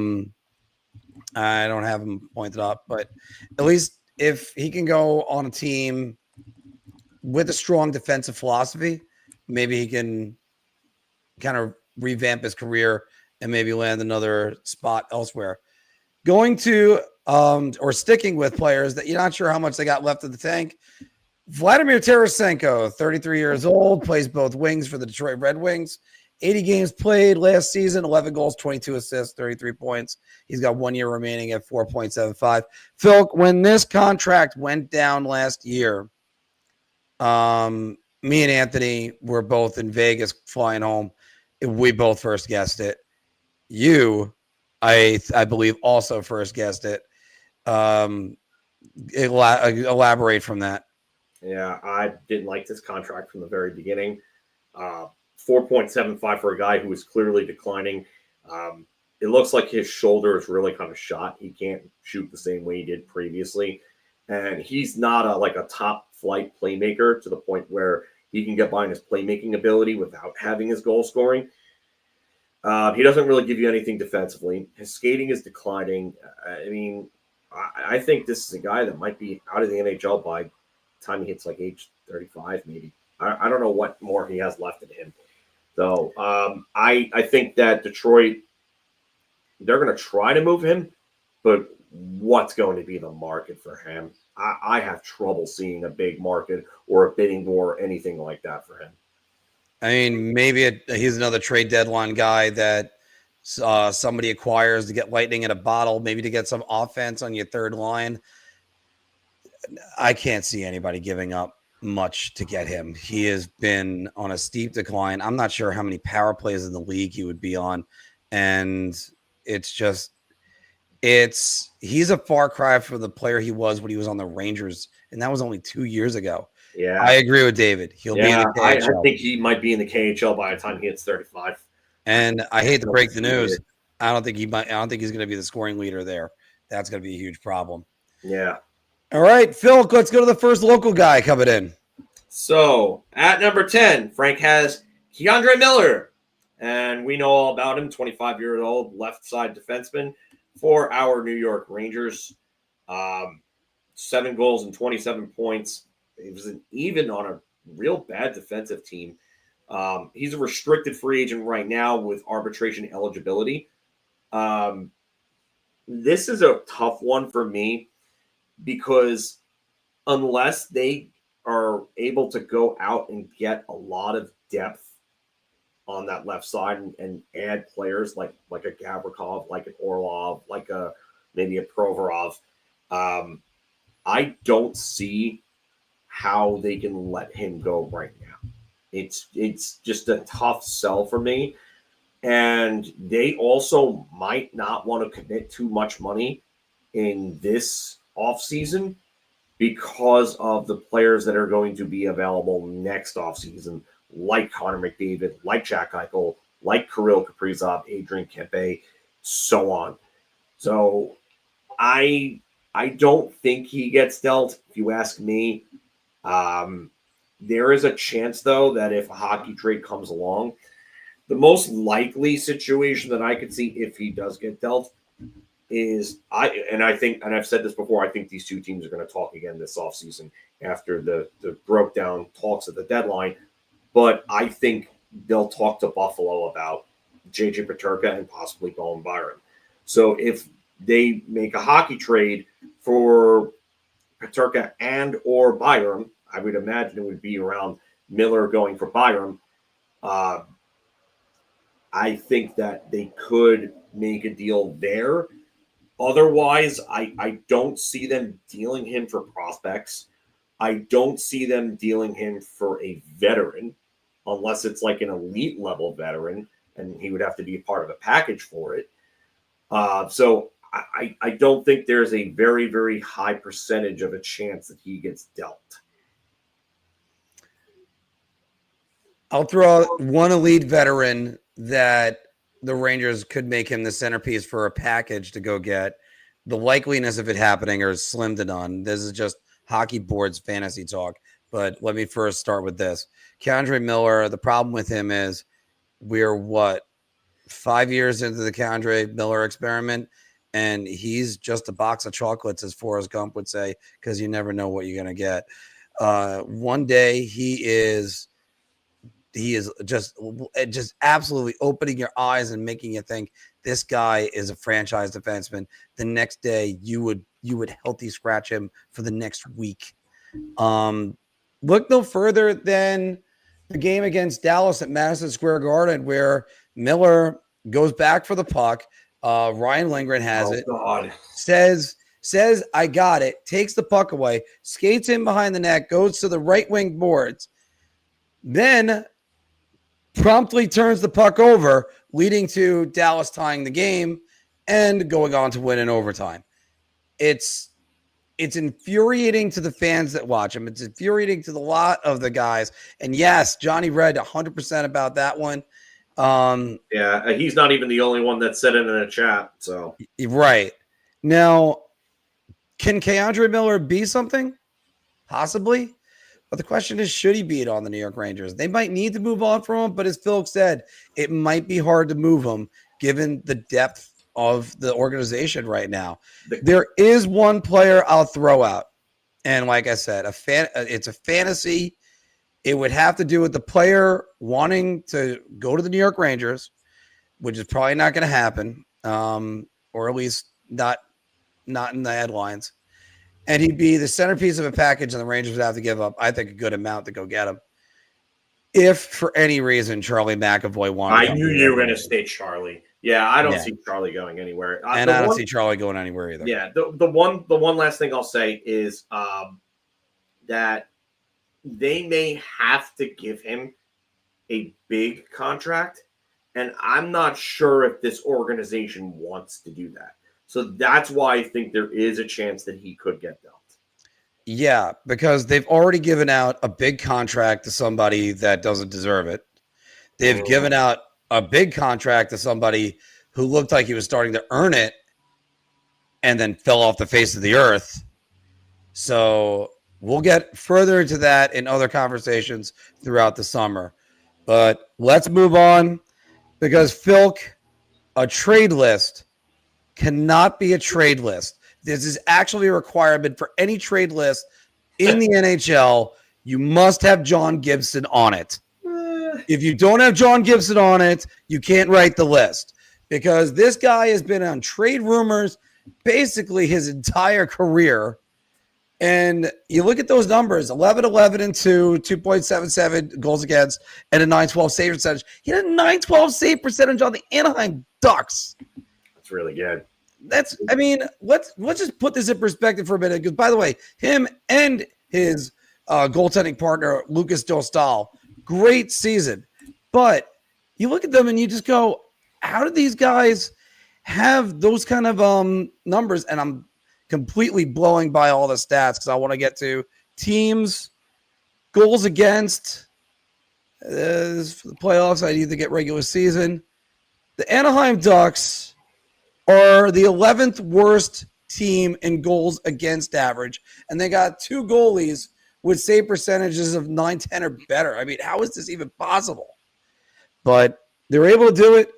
don't have him pointed up, but at least if he can go on a team with a strong defensive philosophy, maybe he can kind of revamp his career and maybe land another spot elsewhere. Going to or sticking with players that you're not sure how much they got left in the tank. Vladimir Tarasenko, 33 years old, plays both wings for the Detroit Red Wings. 80 games played last season, 11 goals, 22 assists, 33 points. He's got 1 year remaining at 4.75. Phil, when this contract went down last year, me and Anthony were both in Vegas flying home. We both first guessed it. You, I believe, also first guessed it. elaborate from that. Yeah, I didn't like this contract from the very beginning. 4.75 for a guy who is clearly declining. It looks like his shoulder is really kind of shot. He can't shoot the same way he did previously. And he's not a top flight playmaker to the point where he can get by in his playmaking ability without having his goal scoring. He doesn't really give you anything defensively. His skating is declining. I mean, I think this is a guy that might be out of the NHL by the time he hits like age 35, maybe. I don't know what more he has left in him. So I think that Detroit, they're going to try to move him, but what's going to be the market for him? I have trouble seeing a big market or a bidding war or anything like that for him. I mean, maybe he's another trade deadline guy that somebody acquires to get lightning in a bottle, maybe to get some offense on your third line. I can't see anybody giving up much to get him. He has been on a steep decline. I'm not sure how many power plays in the league he would be on. And he's a far cry from the player he was when he was on the Rangers. And that was only 2 years ago. Yeah. I agree with David. He'll be in the KHL. I think he might be in the KHL by the time he hits 35. And I hate to break the news. I don't think he's going to be the scoring leader there. That's going to be a huge problem. Yeah. All right, Phil, let's go to the first local guy coming in. So at number 10, Frank has K'Andre Miller. And we know all about him, 25-year-old left side defenseman for our New York Rangers. 7 goals and 27 points. He was even on a real bad defensive team. He's a restricted free agent right now with arbitration eligibility. This is a tough one for me because unless they are able to go out and get a lot of depth on that left side and add players like a Gavrikov, like an Orlov, like maybe a Provorov, I don't see how they can let him go right now. It's just a tough sell for me. And they also might not want to commit too much money in this offseason because of the players that are going to be available next offseason, like Connor McDavid, like Jack Eichel, like Kirill Kaprizov, Adrian Kempe, so on. So I don't think he gets dealt, if you ask me. There is a chance, though, that if a hockey trade comes along, the most likely situation that I could see if he does get dealt is I think, and I've said this before, I think these two teams are going to talk again this offseason after the broke down talks at the deadline. But I think they'll talk to Buffalo about JJ Peterka and possibly Bowen Byram. So if they make a hockey trade for Peterka and or Byram, I would imagine it would be around Miller going for Byram. I think that they could make a deal there. Otherwise, I don't see them dealing him for prospects. I don't see them dealing him for a veteran unless it's like an elite level veteran, and he would have to be a part of a package for it. So I don't think there's a very, very high percentage of a chance that he gets dealt. I'll throw out one elite veteran that the Rangers could make him the centerpiece for a package to go get. The likeliness of it happening are slim to none. This is just hockey boards fantasy talk. But let me first start with this. K'Andre Miller, the problem with him is we're 5 years into the K'Andre Miller experiment, and he's just a box of chocolates, as Forrest Gump would say, because you never know what you're going to get. One day he is just absolutely opening your eyes and making you think this guy is a franchise defenseman. The next day you would healthy scratch him for the next week. Look no further than the game against Dallas at Madison Square Garden, where Miller goes back for the puck. Ryan Lindgren has it. God. Says, I got it, takes the puck away, skates in behind the net, goes to the right wing boards, then promptly turns the puck over, leading to Dallas tying the game and going on to win in overtime. It's it's infuriating to the fans that watch him. It's infuriating to the lot of the guys. And yes, Johnny read 100% about that one. Yeah, he's not even the only one that said it in a chat. So right now, can Keandre Miller be something? Possibly. But the question is, should he be it on the New York Rangers? They might need to move on from him, but as Phil said, it might be hard to move him given the depth of the organization right now. There is one player I'll throw out. And like I said, it's a fantasy. It would have to do with the player wanting to go to the New York Rangers, which is probably not going to happen, or at least not in the headlines. And he'd be the centerpiece of a package, and the Rangers would have to give up, I think, a good amount to go get him. If for any reason Charlie McAvoy wanted, I knew you were going to say Charlie. Yeah, I don't see Charlie going anywhere, and I don't see Charlie going anywhere either. Yeah, the one last thing I'll say is that they may have to give him a big contract, and I'm not sure if this organization wants to do that. So that's why I think there is a chance that he could get dealt. Yeah, because they've already given out a big contract to somebody that doesn't deserve it. They've given out a big contract to somebody who looked like he was starting to earn it and then fell off the face of the earth. So we'll get further into that in other conversations throughout the summer. But let's move on because, Philk, a trade list cannot be a trade list. This is actually a requirement for any trade list in the NHL. You must have John Gibson on it. If you don't have John Gibson on it, you can't write the list because this guy has been on trade rumors basically his entire career. And you look at those numbers, 11-11-2, 2.77 goals against, and a 912 save percentage. He had a 912 save percentage on the Anaheim Ducks. That's really good. Let's just put this in perspective for a minute. Because, by the way, him and his goaltending partner, Lukas Dostal, great season. But you look at them and you just go, how did these guys have those kind of numbers? And I'm completely blowing by all the stats because I want to get to teams, goals against. For the playoffs, I need to get regular season. The Anaheim Ducks are the 11th worst team in goals against average, and they got two goalies with save percentages of 9-10 or better. I mean, how is this even possible? But they're able to do it.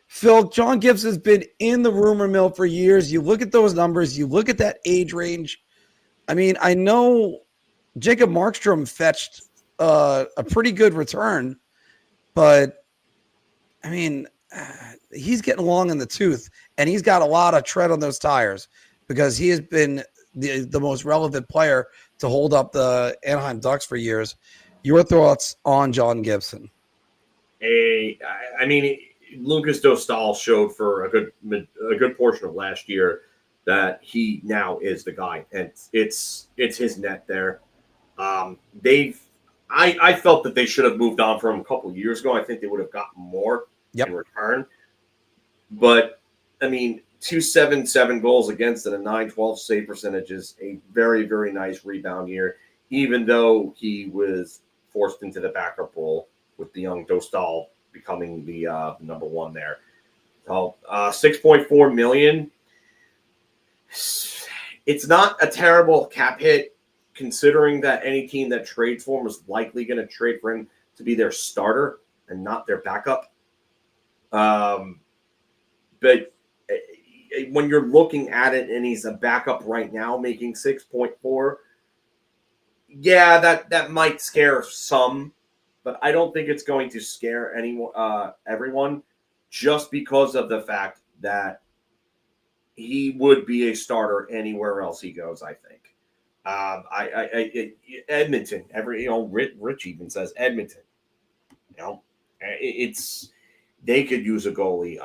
Phil, John Gibson's been in the rumor mill for years. You look at those numbers. You look at that age range. I mean, I know Jacob Markstrom fetched a pretty good return, but, I mean, he's getting long in the tooth, and he's got a lot of tread on those tires because he has been the most relevant player to hold up the Anaheim Ducks for years. Your thoughts on John Gibson? I mean, Lukas Dostal showed for a good portion of last year that he now is the guy, and it's his net there. I felt that they should have moved on from him a couple of years ago. I think they would have gotten more in return. But I mean, 277 goals against and a 912 save percentage is a very, very nice rebound year, even though he was forced into the backup role with the young Dostal becoming the number one there. So $6.4 million. It's not a terrible cap hit, considering that any team that trades for him is likely going to trade for him to be their starter and not their backup. But when you're looking at it and he's a backup right now making 6.4, yeah, that might scare some, but I don't think it's going to scare everyone just because of the fact that he would be a starter anywhere else he goes, I think. Edmonton, Rich even says Edmonton. They could use a goalie.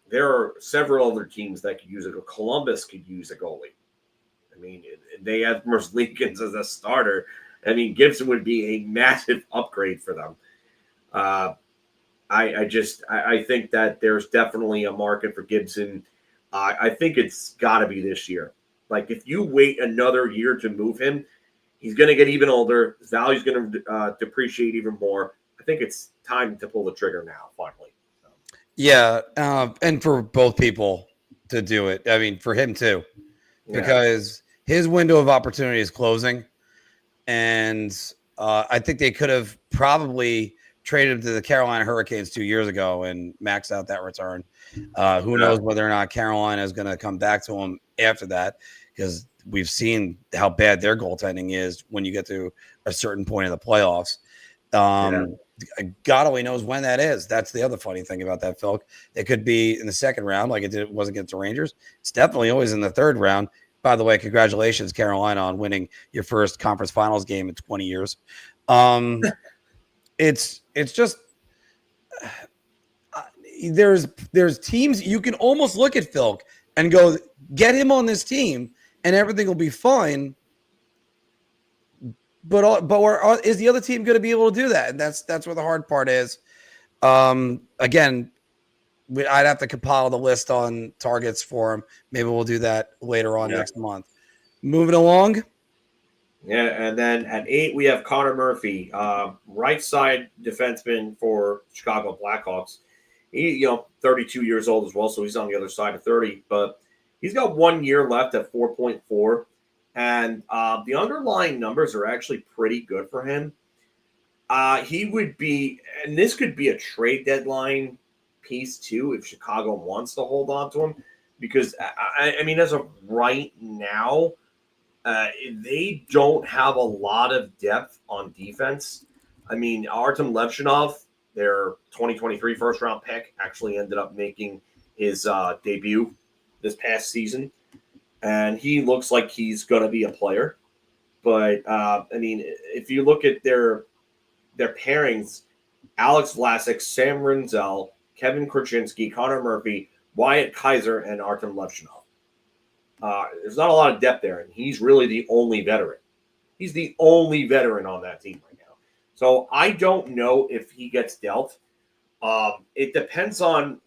There are several other teams that could use it. Columbus could use a goalie. I mean, they have Merzlikins as a starter. I mean, Gibson would be a massive upgrade for them. I think that there's definitely a market for Gibson. I think it's got to be this year. Like, if you wait another year to move him, he's going to get even older. His value's going to depreciate even more. I think it's time to pull the trigger now, finally. So. Yeah, and for both people to do it. I mean, for him too, because his window of opportunity is closing, and I think they could have probably traded him to the Carolina Hurricanes 2 years ago and maxed out that return. Who knows whether or not Carolina is going to come back to him after that, because we've seen how bad their goaltending is when you get to a certain point in the playoffs. God only knows when that is. That's the other funny thing about that, Phil. It could be in the second round, like it was against the Rangers. It's definitely always in the third round. By the way, congratulations, Carolina, on winning your first conference finals game in 20 years. It's just there's teams you can almost look at Phil and go, get him on this team, and everything will be fine. But is the other team going to be able to do that? And that's where the hard part is. Again, I'd have to compile the list on targets for him. Maybe we'll do that later on next month. Moving along. Yeah, and then at 8 we have Connor Murphy, right side defenseman for Chicago Blackhawks. He, 32 years old as well, so he's on the other side of 30. But he's got 1 year left at 4.4. And the underlying numbers are actually pretty good for him. He would be, and this could be a trade deadline piece too, if Chicago wants to hold on to him. Because, I mean, as of right now, they don't have a lot of depth on defense. I mean, Artem Levchinov, their 2023 first-round pick, actually ended up making his debut this past season. And he looks like he's going to be a player. But, I mean, if you look at their pairings, Alex Vlasic, Sam Rinzel, Kevin Krasinski, Connor Murphy, Wyatt Kaiser, and Artem Levchinov. There's not a lot of depth there, and he's really the only veteran. He's the only veteran on that team right now. So I don't know if he gets dealt. It depends on,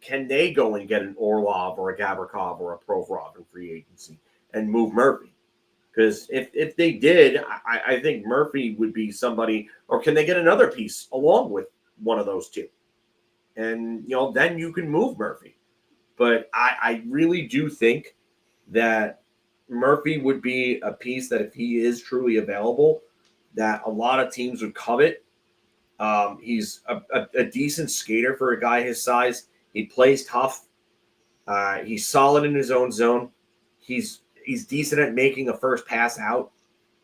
can they go and get an Orlov or a Gavrikov or a Provorov in free agency and move Murphy? Because if they did, I think Murphy would be somebody, or can they get another piece along with one of those two? And, then you can move Murphy. But I really do think that Murphy would be a piece that, if he is truly available, that a lot of teams would covet. He's a decent skater for a guy his size. He plays tough. He's solid in his own zone. He's decent at making a first pass out.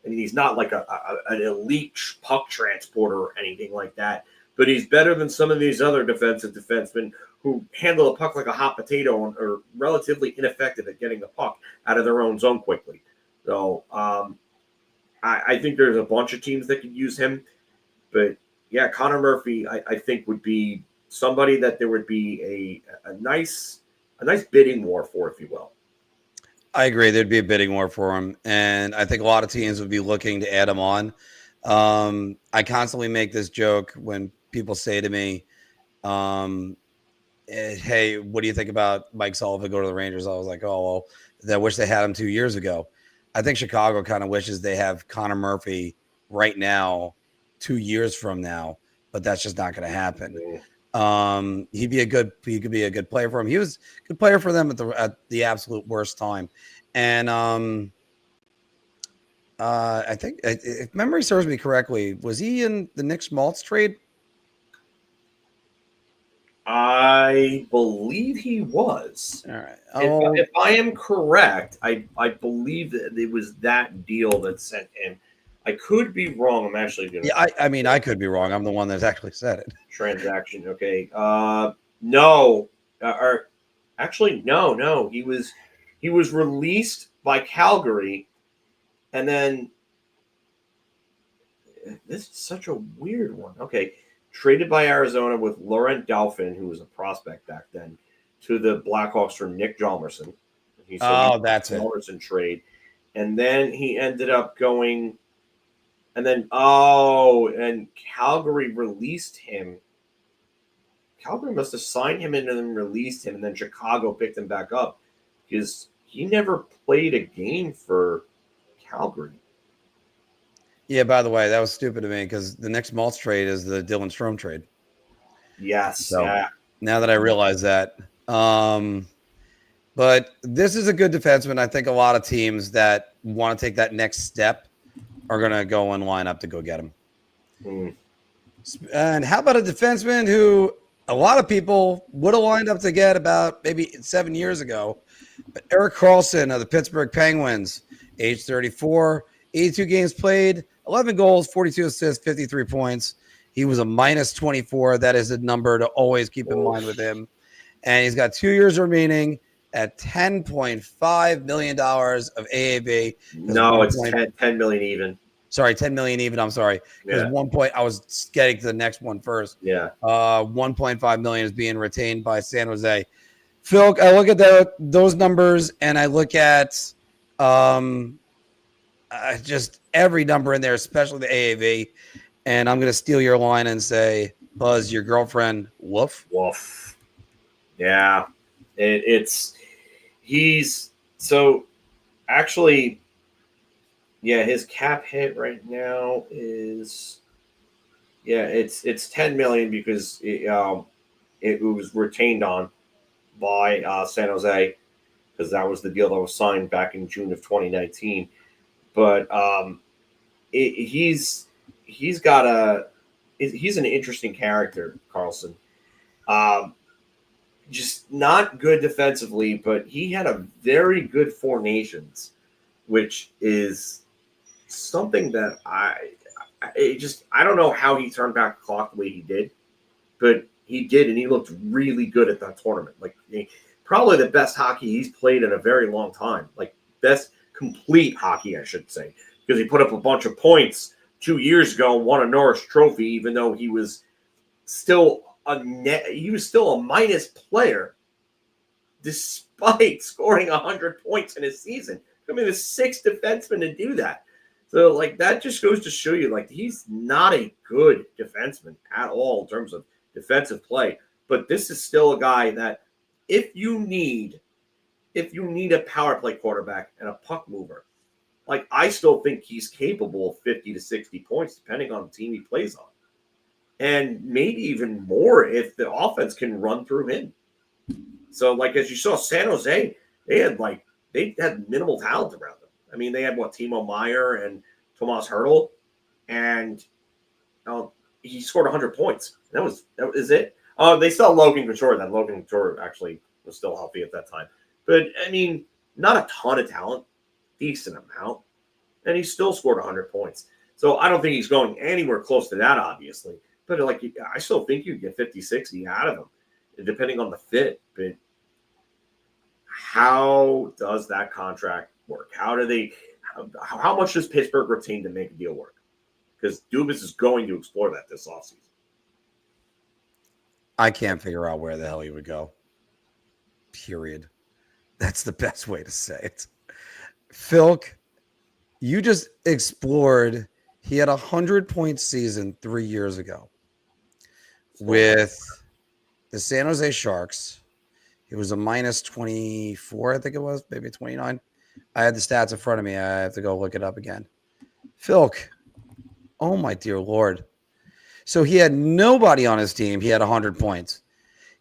I mean, he's not like an elite puck transporter or anything like that. But he's better than some of these other defensive defensemen who handle the puck like a hot potato and are relatively ineffective at getting the puck out of their own zone quickly. So I think there's a bunch of teams that could use him. But, yeah, Connor Murphy, I think, would be somebody that there would be a nice bidding war for, if you will. I agree. There'd be a bidding war for him. And I think a lot of teams would be looking to add him on. I constantly make this joke when people say to me, hey, what do you think about Mike Sullivan go to the Rangers? I was like, oh, well, I wish they had him 2 years ago. I think Chicago kind of wishes they have Connor Murphy right now, 2 years from now, but that's just not going to happen. He could be a good player for him. He was a good player for them at the absolute worst time. And I think, if memory serves me correctly, was he in the Nick Schmaltz trade? I believe he was. All right. If I am correct, I believe that it was that deal that sent him. I could be wrong. I'm actually going to. Yeah, I mean, I could be wrong. I'm the one that actually said it. Transaction. Okay. No. Or actually, no. He was released by Calgary, and then this is such a weird one. Okay. Traded by Arizona with Laurent Dauphin, who was a prospect back then, to the Blackhawks for Nick Jalmerson. That's it. Jalmerson trade. And then he ended up going, and then, and Calgary released him. Calgary must have signed him and then released him, and then Chicago picked him back up because he never played a game for Calgary. Yeah, by the way, that was stupid of me because the next Maltz trade is the Dylan Strome trade. Yes, So yeah. now that I realize that. But this is a good defenseman. I think a lot of teams that want to take that next step are going to go and line up to go get him. Mm. And how about a defenseman who a lot of people would have lined up to get about maybe 7 years ago? But Erik Karlsson of the Pittsburgh Penguins, age 34, 82 games played, 11 goals, 42 assists, 53 points. He was a minus 24. That is a number to always keep in mind with him. And he's got 2 years remaining at $10.5 million of AAV. No, it's 10 million even. Sorry, 10 million even. I'm sorry. Because I was getting to the next one first. Yeah. 1.5 million is being retained by San Jose. Phil, I look at those numbers and I look at just every number in there, especially the AAV. And I'm going to steal your line and say, Buzz, your girlfriend, woof. Woof. Yeah. He's so actually, yeah, his cap hit right now is, it's 10 million because it was retained on by San Jose because that was the deal that was signed back in June of 2019. But he's an interesting character, Karlsson. Just not good defensively, but he had a very good 4 Nations, which is something that I don't know how he turned back the clock the way he did, but he did, and he looked really good at that tournament. Like probably the best hockey he's played in a very long time. Like best complete hockey, I should say, because he put up a bunch of points 2 years ago, won a Norris Trophy, even though he was still a minus player, despite scoring 100 points in a season. I mean, the 6th defenseman to do that. So, like, that just goes to show you, like, he's not a good defenseman at all in terms of defensive play. But this is still a guy that if you need a power play quarterback and a puck mover, like, I still think he's capable of 50 to 60 points, depending on the team he plays on. And maybe even more if the offense can run through him. So, like, as you saw, San Jose, they had minimal talent around them. I mean, they had Timo Meyer and Tomas Hertl, and he scored 100 points. That was it. They still had Logan Couture. Then Logan Couture actually was still healthy at that time. But I mean, not a ton of talent, decent amount, and he still scored 100 points. So I don't think he's going anywhere close to that, obviously. But like, I still think you get 50, 60 out of him, depending on the fit. But how does that contract work? How much does Pittsburgh retain to make a deal work? Because Dubas is going to explore that this offseason. I can't figure out where the hell he would go. Period. That's the best way to say it. Philk, you just explored. He had 100-point season 3 years ago with the San Jose Sharks. It was a minus 24, I think it was, maybe 29. I had the stats in front of me. I have to go look it up again. Philk, oh my dear Lord. So he had nobody on his team. He had 100 points.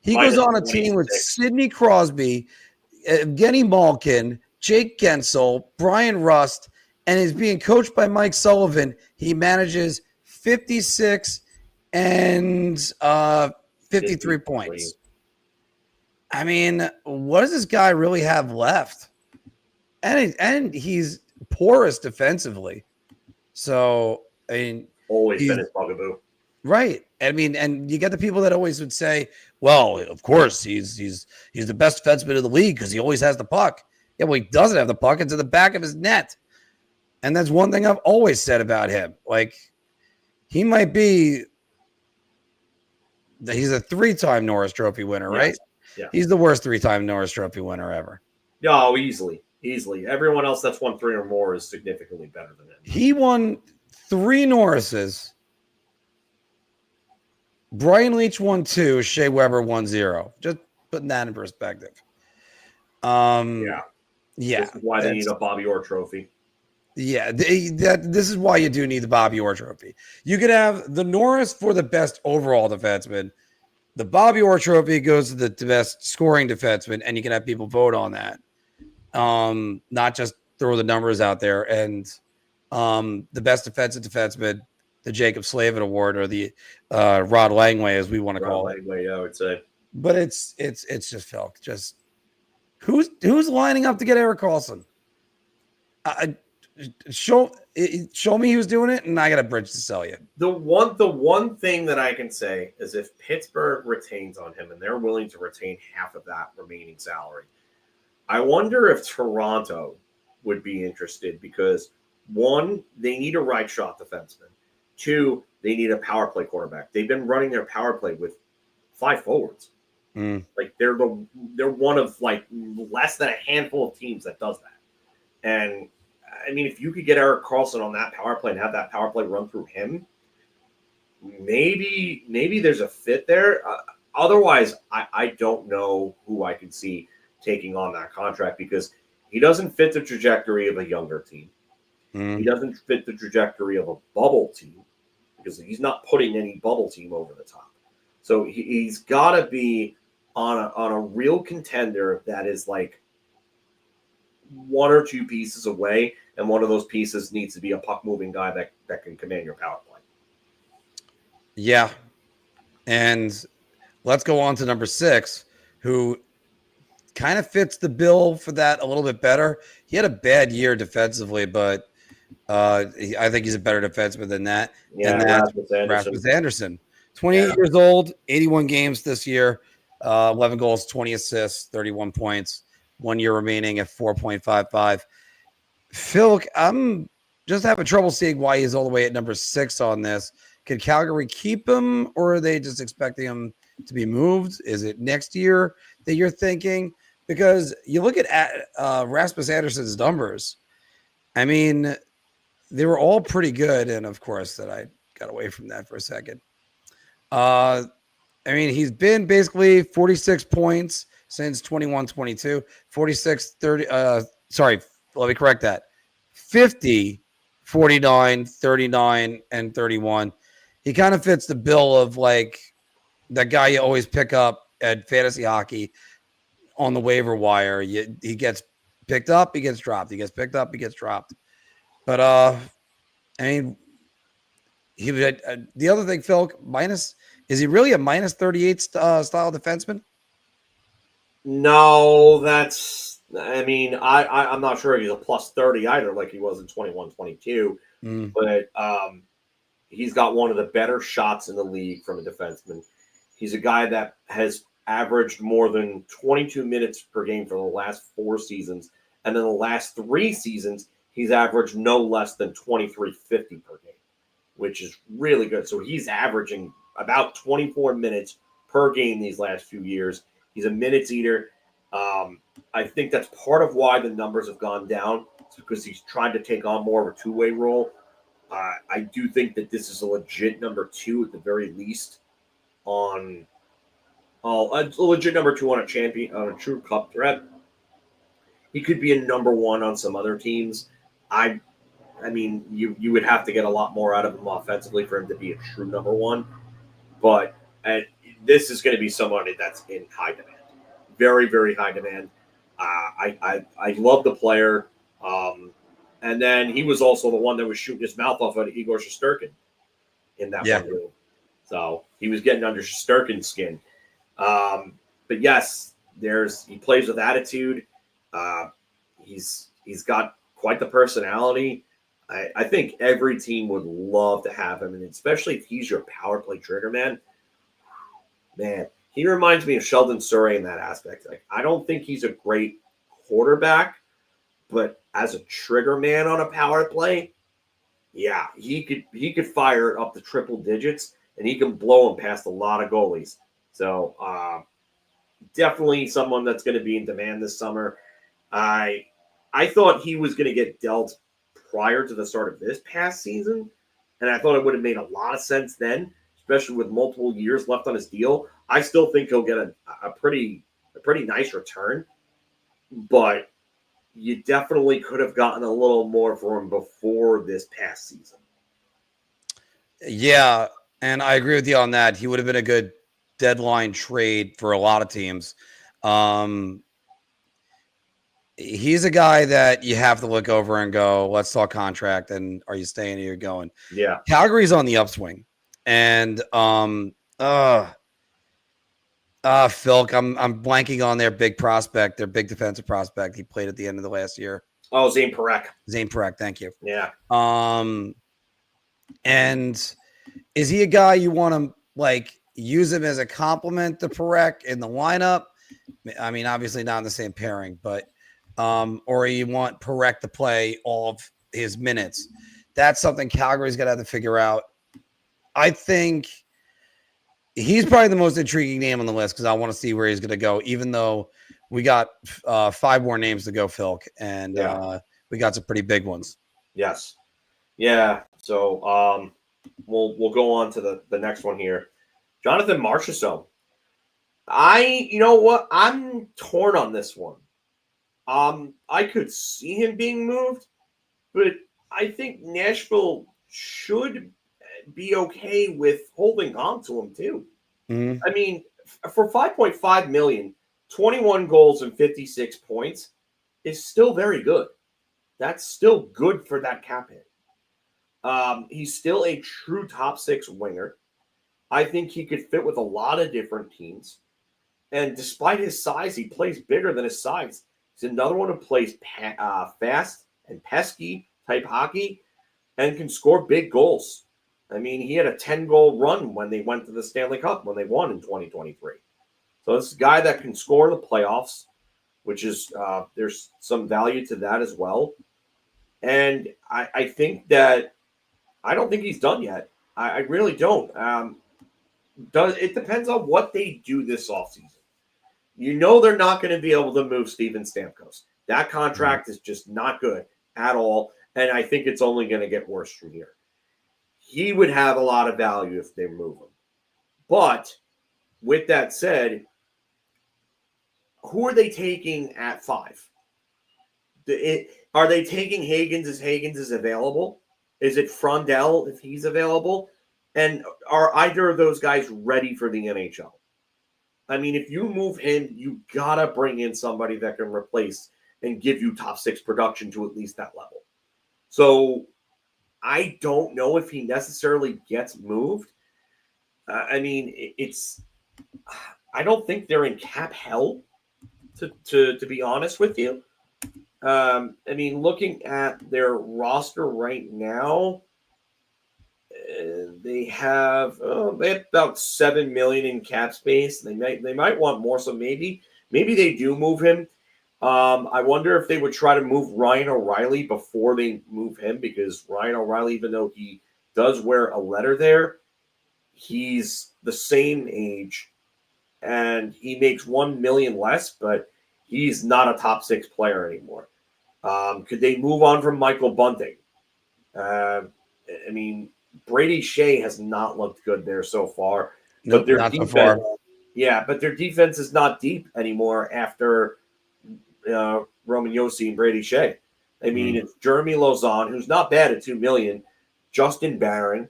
He goes on a team with Sidney Crosby, Evgeny Malkin, Jake Gensel, Brian Rust, and is being coached by Mike Sullivan. He manages 56 and 53 points. I mean, what does this guy really have left? And he's porous defensively. So, I mean, always been his bugaboo. Right. I mean, and you get the people that always would say, well, of course, he's the best defenseman in the league because he always has the puck. Yeah, well, he doesn't have the puck. It's in the back of his net. And that's one thing I've always said about him. Like, he might be – he's a 3-time Norris Trophy winner, right? Yeah. He's the worst 3-time Norris Trophy winner ever. No, easily. Everyone else that's won 3 or more is significantly better than him. He won 3 Norrises. Brian Leach won 2. Shea Weber won 0. Just putting that in perspective. Yeah. This is why they need a Bobby Orr trophy. Yeah, this is why you do need the Bobby Orr trophy. You could have the Norris for the best overall defenseman. The Bobby Orr trophy goes to the best scoring defenseman, and you can have people vote on that. Not just throw the numbers out there. And the best defensive defenseman, the Jacob Slavin Award, or the Rod Langway, as we want to call it. Langway, I would say. But it's just Phil. Just who's lining up to get Erik Karlsson? Show me who's doing it, and I got a bridge to sell you. The one thing that I can say is if Pittsburgh retains on him and they're willing to retain half of that remaining salary, I wonder if Toronto would be interested because, one, they need a right shot defenseman. Two, they need a power play quarterback. They've been running their power play with 5 forwards. Like they're one of like less than a handful of teams that does that. And I mean, if you could get Erik Karlsson on that power play and have that power play run through him, maybe there's a fit there. Otherwise, I don't know who I can see taking on that contract because he doesn't fit the trajectory of a younger team. He doesn't fit the trajectory of a bubble team because he's not putting any bubble team over the top. So he's got to be on a real contender that is like 1 or 2 pieces away, and one of those pieces needs to be a puck-moving guy that can command your power play. Yeah. And let's go on to number 6, who kind of fits the bill for that a little bit better. He had a bad year defensively, but I think he's a better defenseman than that. Yeah, and that's Rasmus Andersson. 28 years old, 81 games this year, 11 goals, 20 assists, 31 points. 1 year remaining at 4.55. Phil, I'm just having trouble seeing why he's all the way at number 6 on this. Can Calgary keep him, or are they just expecting him to be moved? Is it next year that you're thinking? Because you look at Rasmus Andersson's numbers. I mean, they were all pretty good. And of course, that I got away from that for a second. I mean, he's been basically 46 points since 21-22, 46, 30. Sorry, let me correct that. 50, 49, 39, and 31. He kind of fits the bill of like that guy you always pick up at fantasy hockey on the waiver wire. He gets picked up, he gets dropped. He gets picked up, he gets dropped. But I mean, he the other thing, Phil, is he really a minus 38 style defenseman? No, I'm not sure if he's a plus 30 either, like he was in 21-22. But he's got one of the better shots in the league from a defenseman. He's a guy that has averaged more than 22 minutes per game for the last 4 seasons. And then the last 3 seasons, he's averaged no less than 23.50 per game, which is really good. So he's averaging about 24 minutes per game these last few years. He's a minutes eater. I think that's part of why the numbers have gone down. It's because he's trying to take on more of a two-way role. I do think that this is a legit number 2 at the very least on a legit number 2 on a true cup threat. He could be a number 1 on some other teams. I mean, you would have to get a lot more out of him offensively for him to be a true number 1. But this is going to be somebody that's in high demand. Very, very high demand. I love the player. And then he was also the one that was shooting his mouth off at Igor Shesterkin in that one room. So he was getting under Shesterkin's skin. But yes, he plays with attitude. He's got quite the personality. I think every team would love to have him, and especially if he's your power play trigger man. Man, he reminds me of Sheldon Surrey in that aspect. Like, I don't think he's a great quarterback, but as a trigger man on a power play, yeah, he could fire it up to triple digits, and he can blow him past a lot of goalies. So definitely someone that's going to be in demand this summer. I thought he was going to get dealt prior to the start of this past season, and I thought it would have made a lot of sense then, especially with multiple years left on his deal. I still think he'll get a pretty nice return, but you definitely could have gotten a little more for him before this past season. Yeah, and I agree with you on that. He would have been a good deadline trade for a lot of teams. He's a guy that you have to look over and go, let's talk contract, and are you staying or you're going? Yeah. Calgary's on the upswing. And Philk, I'm blanking on their big prospect, their big defensive prospect. He played at the end of the last year. Oh, Zane Parekh, thank you. Yeah. And is he a guy you want to like use him as a compliment to Parekh in the lineup? I mean, obviously not in the same pairing, but or you want Parekh to play all of his minutes. That's something Calgary's got to have to figure out. I think he's probably the most intriguing name on the list because I want to see where he's going to go, even though we got 5 more names to go, Philk, and we got some pretty big ones. Yes. Yeah. So we'll go on to the next one here. Jonathan Marchessault. You know what? I'm torn on this one. I could see him being moved, but I think Nashville should be okay with holding on to him too. Mm-hmm. I mean, for $5.5 million, 21 goals and 56 points is still very good. That's still good for that cap hit. He's still a true top 6 winger. I think he could fit with a lot of different teams. And despite his size, he plays bigger than his size. He's another one who plays fast and pesky type hockey and can score big goals. I mean, he had a 10-goal run when they went to the Stanley Cup, when they won in 2023. So this is a guy that can score in the playoffs, which is there's some value to that as well. And I think that I don't think he's done yet. I really don't. It depends on what they do this offseason. You know they're not going to be able to move Steven Stamkos. That contract is just not good at all, and I think it's only going to get worse from here. He would have a lot of value if they move him. But with that said, who are they taking at 5? Are they taking Higgins as Higgins is available? Is it Frondell if he's available? And are either of those guys ready for the NHL? I mean, if you move him, you got to bring in somebody that can replace and give you top 6 production to at least that level. So I don't know if he necessarily gets moved. I mean, I don't think they're in cap hell, to be honest with you. I mean, looking at their roster right now, they have about $7 million in cap space. They might want more, so maybe they do move him. I wonder if they would try to move Ryan O'Reilly before they move him, because Ryan O'Reilly, even though he does wear a letter there, he's the same age and he makes $1 million less, but he's not a top 6 player anymore. Could they move on from Michael Bunting? I mean, Brady Shea has not looked good there so far. Nope, but their not defense, so far. Yeah, but their defense is not deep anymore after Roman Josi and Brady Shea. I mean, it's Jeremy Lauzon, who's not bad at $2 million. Justin Barron.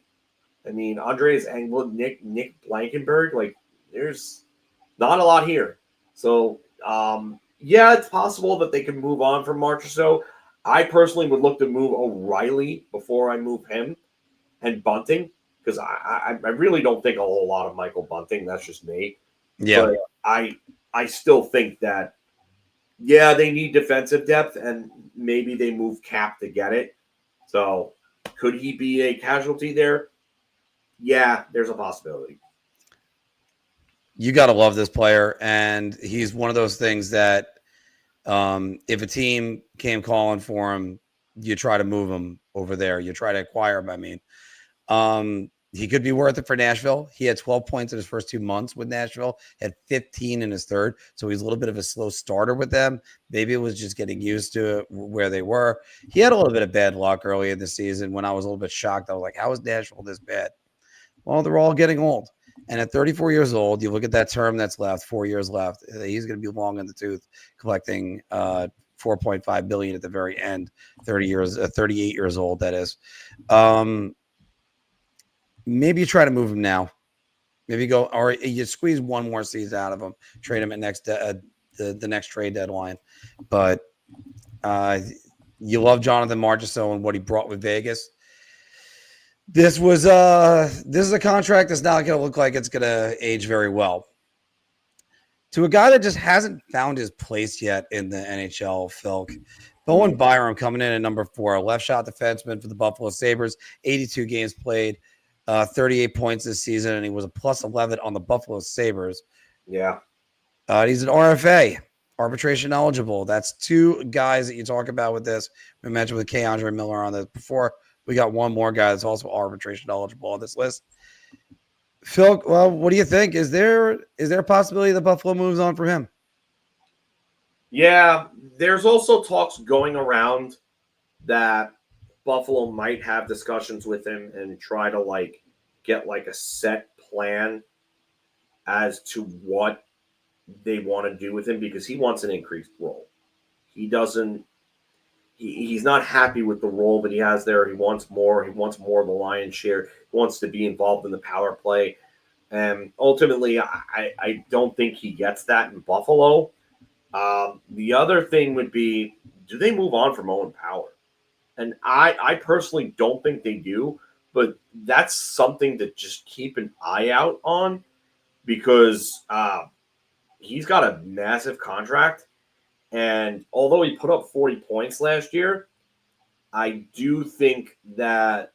I mean, Andreas Englund, Nick Blankenberg. Like, there's not a lot here. So, yeah, it's possible that they can move on from Marchessault. I personally would look to move O'Reilly before I move him and Bunting, because I really don't think a whole lot of Michael Bunting. That's just me. Yeah. But I still think that, yeah, they need defensive depth, and maybe they move Cap to get it. So could he be a casualty there? Yeah, there's a possibility. You got to love this player, and he's one of those things that if a team came calling for him, you try to move him over there. You try to acquire him, I mean. He could be worth it for Nashville. He had 12 points in his first 2 months with Nashville, had 15 in his third. So he's a little bit of a slow starter with them. Maybe it was just getting used to where they were. He had a little bit of bad luck early in the season when I was a little bit shocked. I was like, how is Nashville this bad? Well, they're all getting old. And at 34 years old, you look at that term that's left, 4 years left. He's going to be long in the tooth collecting $4.5 billion at the very end. 38 years old. That is. Maybe you try to move him now. Maybe go, or you squeeze one more season out of him. Trade him at the next trade deadline. But you love Jonathan Marchessault and what he brought with Vegas. This is a contract that's not going to look like it's going to age very well. To a guy that just hasn't found his place yet in the NHL, Philk, Bowen Byram coming in at number 4, left shot defenseman for the Buffalo Sabres, 82 games played, 38 points this season, and he was a plus 11 on the Buffalo Sabres. Yeah. He's an RFA, arbitration eligible. That's 2 guys that you talk about with this. We mentioned with K'Andre Miller on this before. We got one more guy that's also arbitration eligible on this list. Phil, well, what do you think? Is there a possibility that Buffalo moves on for him? Yeah, there's also talks going around that Buffalo might have discussions with him and try to get a set plan as to what they want to do with him, because he wants an increased role. He's not happy with the role that he has there. He wants more. He wants more of the lion's share. He wants to be involved in the power play. And ultimately, I don't think he gets that in Buffalo. The other thing would be, do they move on from Owen Power? And I personally don't think they do, but that's something to just keep an eye out on, because he's got a massive contract. And although he put up 40 points last year, I do think that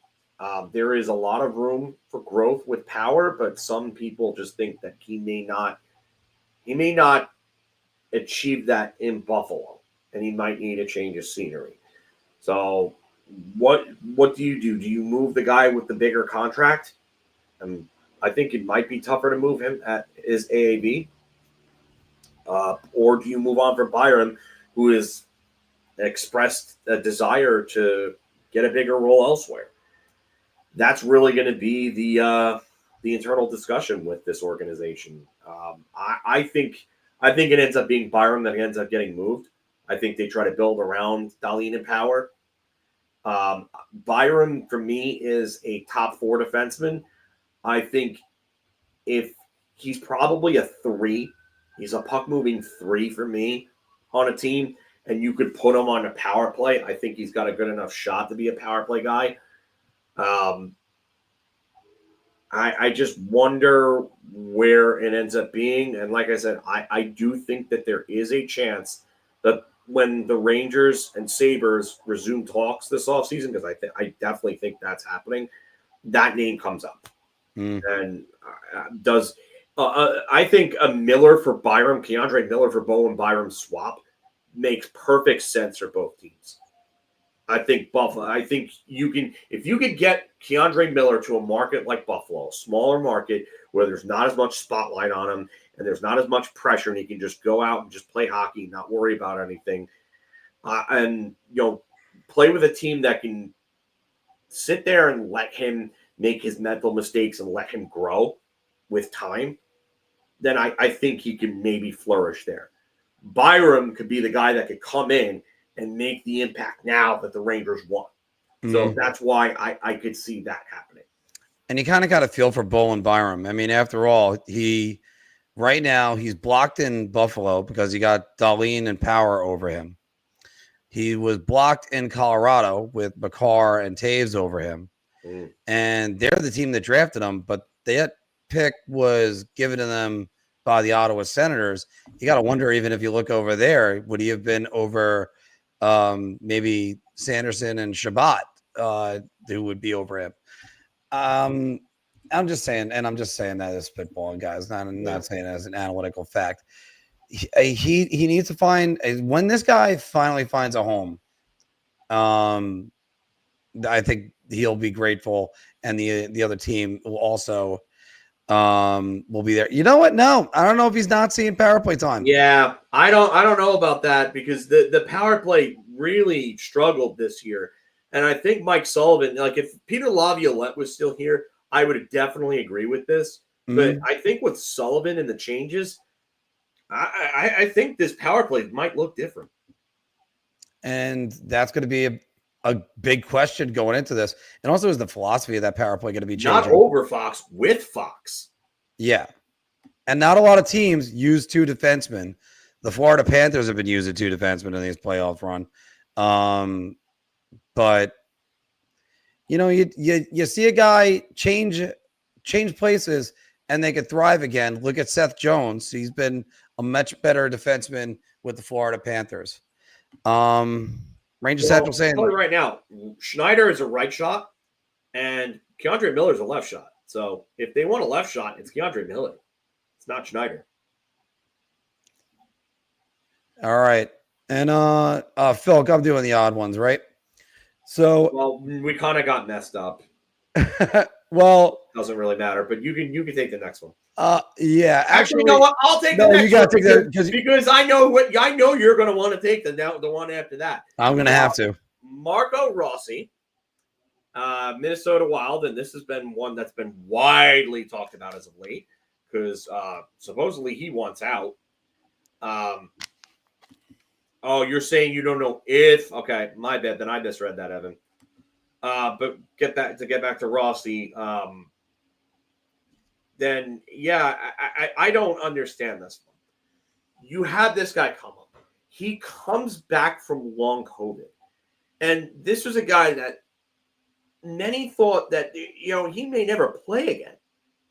there is a lot of room for growth with Power, but some people just think that he may not achieve that in Buffalo, and he might need a change of scenery. So what do you do? Do you move the guy with the bigger contract? I think it might be tougher to move him at his AAV. Or do you move on from Byram, who has expressed a desire to get a bigger role elsewhere? That's really going to be the internal discussion with this organization. I think it ends up being Byram that ends up getting moved. I think they try to build around Dahlin and Power. Byram, for me, is a top 4 defenseman. I think if he's probably a 3, he's a puck-moving 3 for me on a team, and you could put him on a power play. I think he's got a good enough shot to be a power play guy. I just wonder where it ends up being. And like I said, I do think that there is a chance that when the Rangers and Sabres resume talks this offseason, because I definitely think that's happening, that name comes up. And I think a Miller for Byram, K'Andre Miller for Bowen Byram swap makes perfect sense for both teams. I think Buffalo. I think if you could get K'Andre Miller to a market like Buffalo, a smaller market where there's not as much spotlight on him and there's not as much pressure, and he can just go out and just play hockey, not worry about anything, and play with a team that can sit there and let him make his mental mistakes and let him grow with time, then I think he can maybe flourish there. Byram could be the guy that could come in and make the impact now that the Rangers want. So that's why I could see that happening. And you kind of got a feel for Bowen Byram. I mean, after all, right now he's blocked in Buffalo because he got Dahlin and Power over him. He was blocked in Colorado with Makar and Taves over him. And they're the team that drafted him, but that pick was given to them by the Ottawa Senators. You got to wonder, even if you look over there, would he have been over maybe Sanderson and Shabbat, who would be over him? I'm just saying that as spitballing, guys. Not saying as an analytical fact. He needs to find, when this guy finally finds a home, I think he'll be grateful, and the other team will also will be there. You know what? No, I don't know if he's not seeing power play time. Yeah, I don't know about that, because the power play really struggled this year. And I think Mike Sullivan, if Peter Laviolette was still here, I would definitely agree with this. But I think with Sullivan and the changes, I think this power play might look different. And that's going to be a big question going into this. And also, is the philosophy of that power play going to be changing? Not over Fox, with Fox. Yeah. And not a lot of teams use 2 defensemen. The Florida Panthers have been using 2 defensemen in these playoff run. But you see a guy change places and they could thrive again. Look at Seth Jones. He's been a much better defenseman with the Florida Panthers. Ranger Central saying, I'll tell you right now, Schneider is a right shot and Keandre Miller is a left shot. So if they want a left shot, it's Keandre Miller. It's not Schneider. All right. And Phil, I'm doing the odd ones, right? So we kind of got messed up. Well, doesn't really matter, but you can take the next one. Yeah. Actually, you know what? I'll take the next you gotta one take because I know you're going to want to take the one after that. I'm going to have to. Marco Rossi, Minnesota Wild, and this has been one that's been widely talked about as of late because supposedly he wants out. Oh, you're saying you don't know if? Okay, my bad. Then I misread that, Evan. But get back to Rossi. Then yeah, I don't understand this one. You have this guy come up. He comes back from long COVID, and this was a guy that many thought that he may never play again.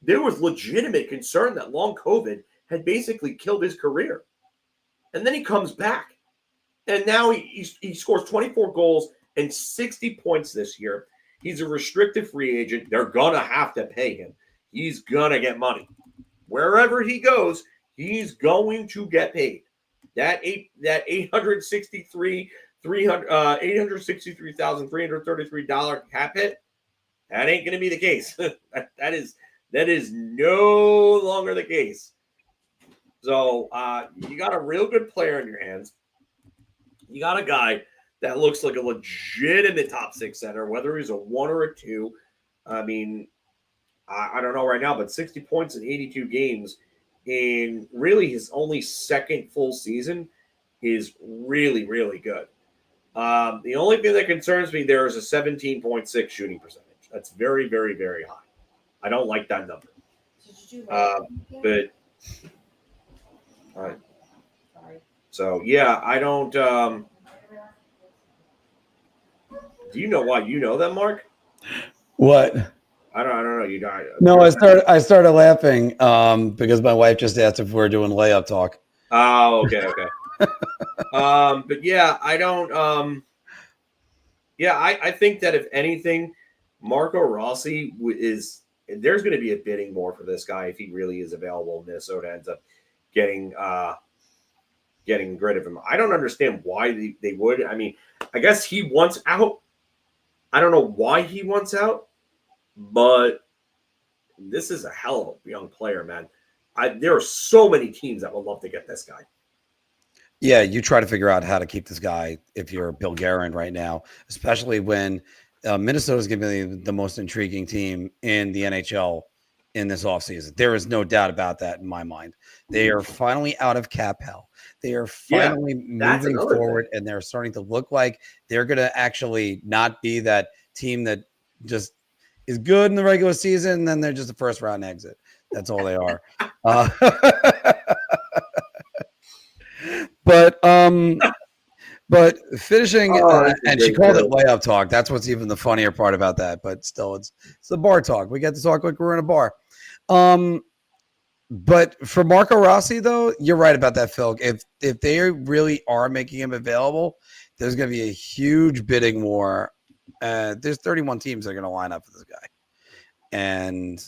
There was legitimate concern that long COVID had basically killed his career, and then he comes back. And now he scores 24 goals and 60 points this year. He's a restricted free agent. They're going to have to pay him. He's going to get money. Wherever he goes, he's going to get paid. That $863,333 cap hit, that ain't going to be the case. that is no longer the case. So you got a real good player in your hands. You got a guy that looks like a legitimate top 6 center, whether he's a 1 or a 2. I mean, I don't know right now, but 60 points in 82 games in really his only second full season is really, really good. The only thing that concerns me there is a 17.6 shooting percentage. That's very, very, very high. I don't like that number. But all right. So, yeah, I don't do you know why you know that, Mark? What? I don't know. You got No, I started laughing because my wife just asked if we're doing layup talk. Oh, okay. But yeah, I don't I think that if anything, Marco Rossi there's going to be a bidding war for this guy if he really is available. Minnesota ends up getting rid of him. I don't understand why they would. I mean, I guess he wants out. I don't know why he wants out, but this is a hell of a young player, man. There are so many teams that would love to get this guy. Yeah, you try to figure out how to keep this guy if you're Bill Guerin right now, especially when Minnesota is going to be the most intriguing team in the NHL in this offseason. There is no doubt about that in my mind. They are finally out of cap hell. They are finally moving forward, and they're starting to look like they're going to actually not be that team that just is good in the regular season, and then they're just a first-round exit. That's all they are. But finishing, and she called it layup talk. That's what's even the funnier part about that. But still, it's the bar talk. We get to talk like we're in a bar. But for Marco Rossi, though, you're right about that, Phil. If they really are making him available, there's going to be a huge bidding war. There's 31 teams that are going to line up for this guy. And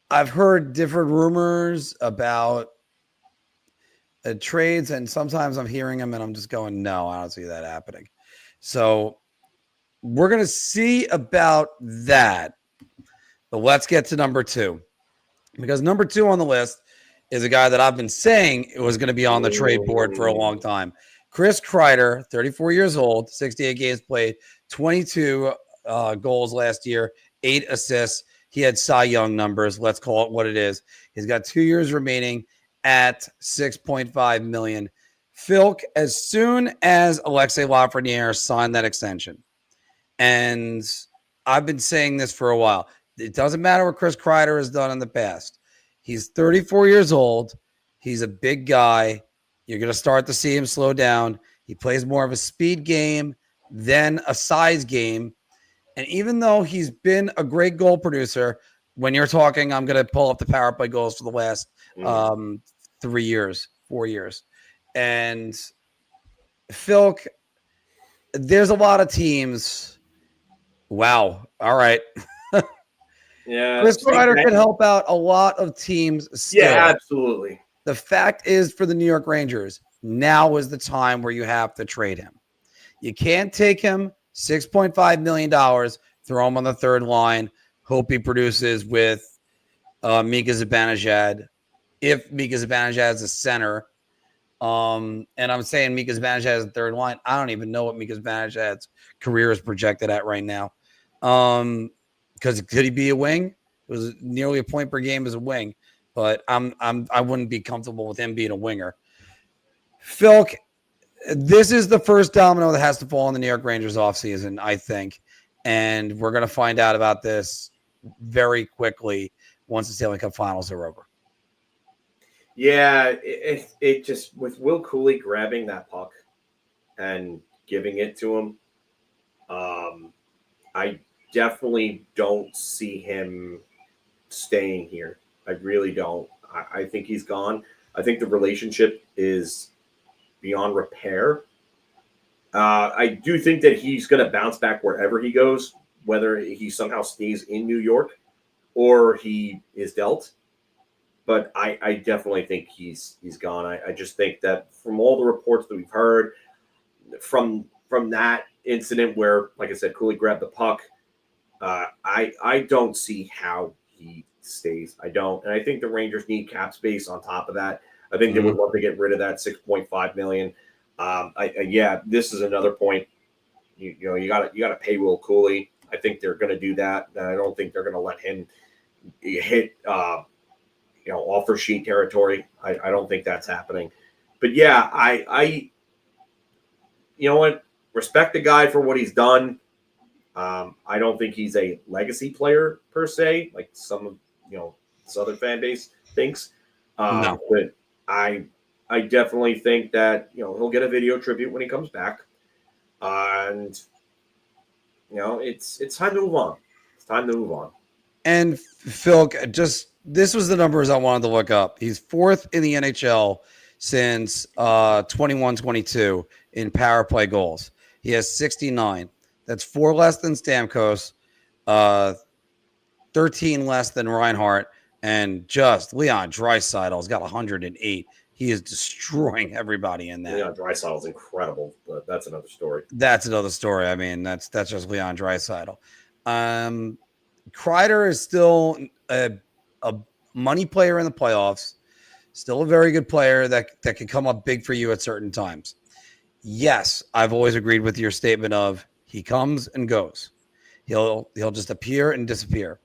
I've heard different rumors about trades, and sometimes I'm hearing them and I'm just going, no, I don't see that happening. So we're going to see about that. But let's get to number 2. Because number 2 on the list is a guy that I've been saying it was going to be on the trade board for a long time. Chris Kreider, 34 years old, 68 games played, 22 goals last year, 8 assists. He had Cy Young numbers. Let's call it what it is. He's got 2 years remaining at $6.5 million. Philk, as soon as Alexei Lafreniere signed that extension, and I've been saying this for a while, it doesn't matter what Chris Kreider has done in the past. He's 34 years old. He's a big guy. You're going to start to see him slow down. He plays more of a speed game than a size game. And even though he's been a great goal producer, when you're talking, I'm going to pull up the power play goals for the last 4 years. And Philk, there's a lot of teams. Wow. All right. Yeah. Chris Kreider can help out a lot of teams still. Yeah, absolutely. The fact is, for the New York Rangers, now is the time where you have to trade him. You can't take him $6.5 million, throw him on the third line, hope he produces with Mika Zibanejad. If Mika Zibanejad is a center, and I'm saying Mika Zibanejad is the third line, I don't even know what Mika Zibanejad's career is projected at right now. Because could he be a wing? It was nearly a point per game as a wing, but I wouldn't be comfortable with him being a winger. Philk, this is the first domino that has to fall on the New York Rangers offseason, I think. And we're going to find out about this very quickly once the Stanley Cup Finals are over. Yeah, it just, with Will Cooley grabbing that puck and giving it to him, I definitely don't see him staying here. I really don't. I think he's gone. I think the relationship is beyond repair. I do think that he's going to bounce back wherever he goes, whether he somehow stays in New York or he is dealt. But I definitely think he's gone. I just think that from all the reports that we've heard, from that incident where, like I said, Cooley grabbed the puck, I don't see how he stays. I don't. And I think the Rangers need cap space on top of that. I think they would love to get rid of that $6.5 million. Yeah, this is another point. You got to pay Will Cooley. I think they're going to do that. I don't think they're going to let him hit offer sheet territory. I don't think that's happening. But yeah, I you know what? Respect the guy for what he's done. I don't think he's a legacy player per se, like some of this other fan base thinks. No. But I definitely think that he'll get a video tribute when he comes back, and it's time to move on. It's time to move on. And Phil, this was the numbers I wanted to look up. He's fourth in the NHL since 21-22 in power play goals. He has 69. That's 4 less than Stamkos, 13 less than Reinhart, and just Leon Draisaitl's got 108. He is destroying everybody in that. Leon Draisaitl's incredible, but that's another story. That's another story. I mean, that's just Leon Draisaitl. Kreider is still a money player in the playoffs, still a very good player that can come up big for you at certain times. Yes, I've always agreed with your statement of he comes and goes. He'll just appear and disappear.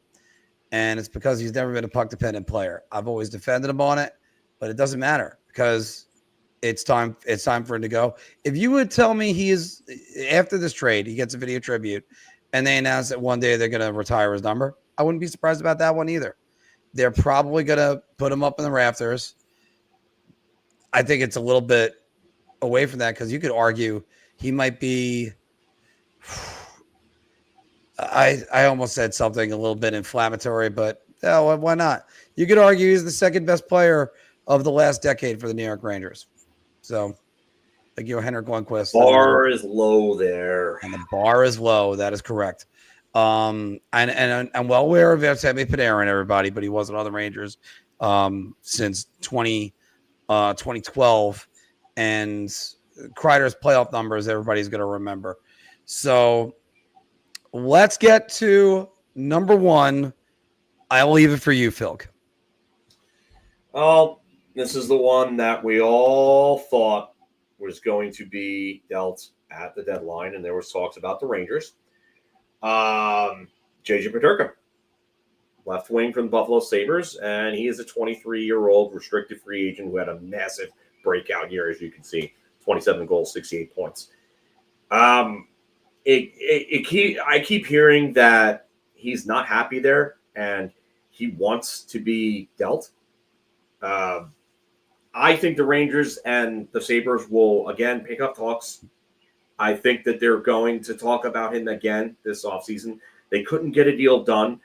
And it's because he's never been a puck-dependent player. I've always defended him on it, but it doesn't matter because it's time for him to go. If you would tell me he is, after this trade, he gets a video tribute, and they announce that one day they're going to retire his number, I wouldn't be surprised about that one either. They're probably going to put him up in the rafters. I think it's a little bit away from that because you could argue he might be I almost said something a little bit inflammatory, but why not? You could argue he's the second best player of the last decade for the New York Rangers. So, like Henrik Lundqvist. Bar is low there. And the bar is low. That is correct. And I'm well aware of Artemi Panarin, everybody, but he wasn't on the Rangers since 2012. And Kreider's playoff numbers, everybody's going to remember. So let's get to number one. I'll leave it for you, Phil. Oh, this is the one that we all thought was going to be dealt at the deadline, and there was talks about the Rangers. JJ Peterka, left wing from the Buffalo Sabres, and he is a 23-year-old restricted free agent who had a massive breakout year, as you can see. 27 goals, 68 points. I keep hearing that he's not happy there and he wants to be dealt. I think the Rangers and the Sabres will again pick up talks. I think that they're going to talk about him again this offseason. They couldn't get a deal done.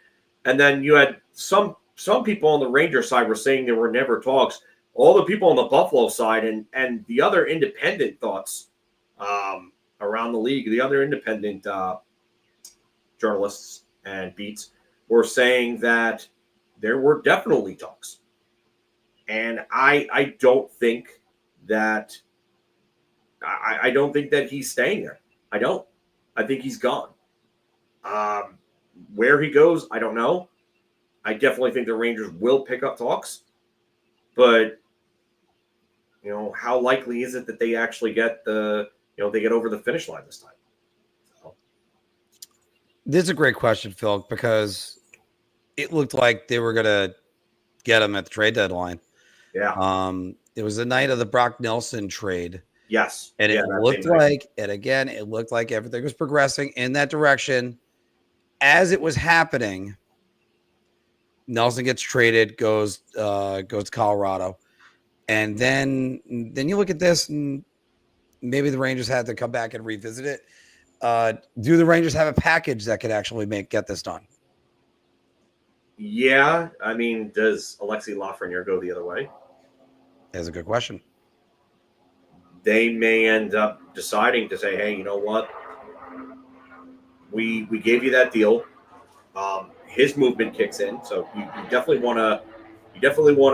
And then you had some people on the Rangers side were saying there were never talks. All the people on the Buffalo side and the other independent thoughts around the league, the other independent journalists and beats were saying that there were definitely talks. And I don't think that I don't think that he's staying there. I don't. I think he's gone. Where he goes, I don't know. I definitely think the Rangers will pick up talks. But, how likely is it that they actually get they get over the finish line this time? So. This is a great question, Phil, because it looked like they were going to get him at the trade deadline. Yeah. It was the night of the Brock Nelson trade. Yes. And it looked like everything was progressing in that direction. As it was happening, Nelson gets traded, goes to Colorado. And then you look at this, and maybe the Rangers had to come back and revisit it. Do the Rangers have a package that could actually get this done? Yeah. I mean, does Alexis Lafreniere go the other way? That's a good question. They may end up deciding to say, hey, you know what? We gave you that deal. His movement kicks in, so you definitely want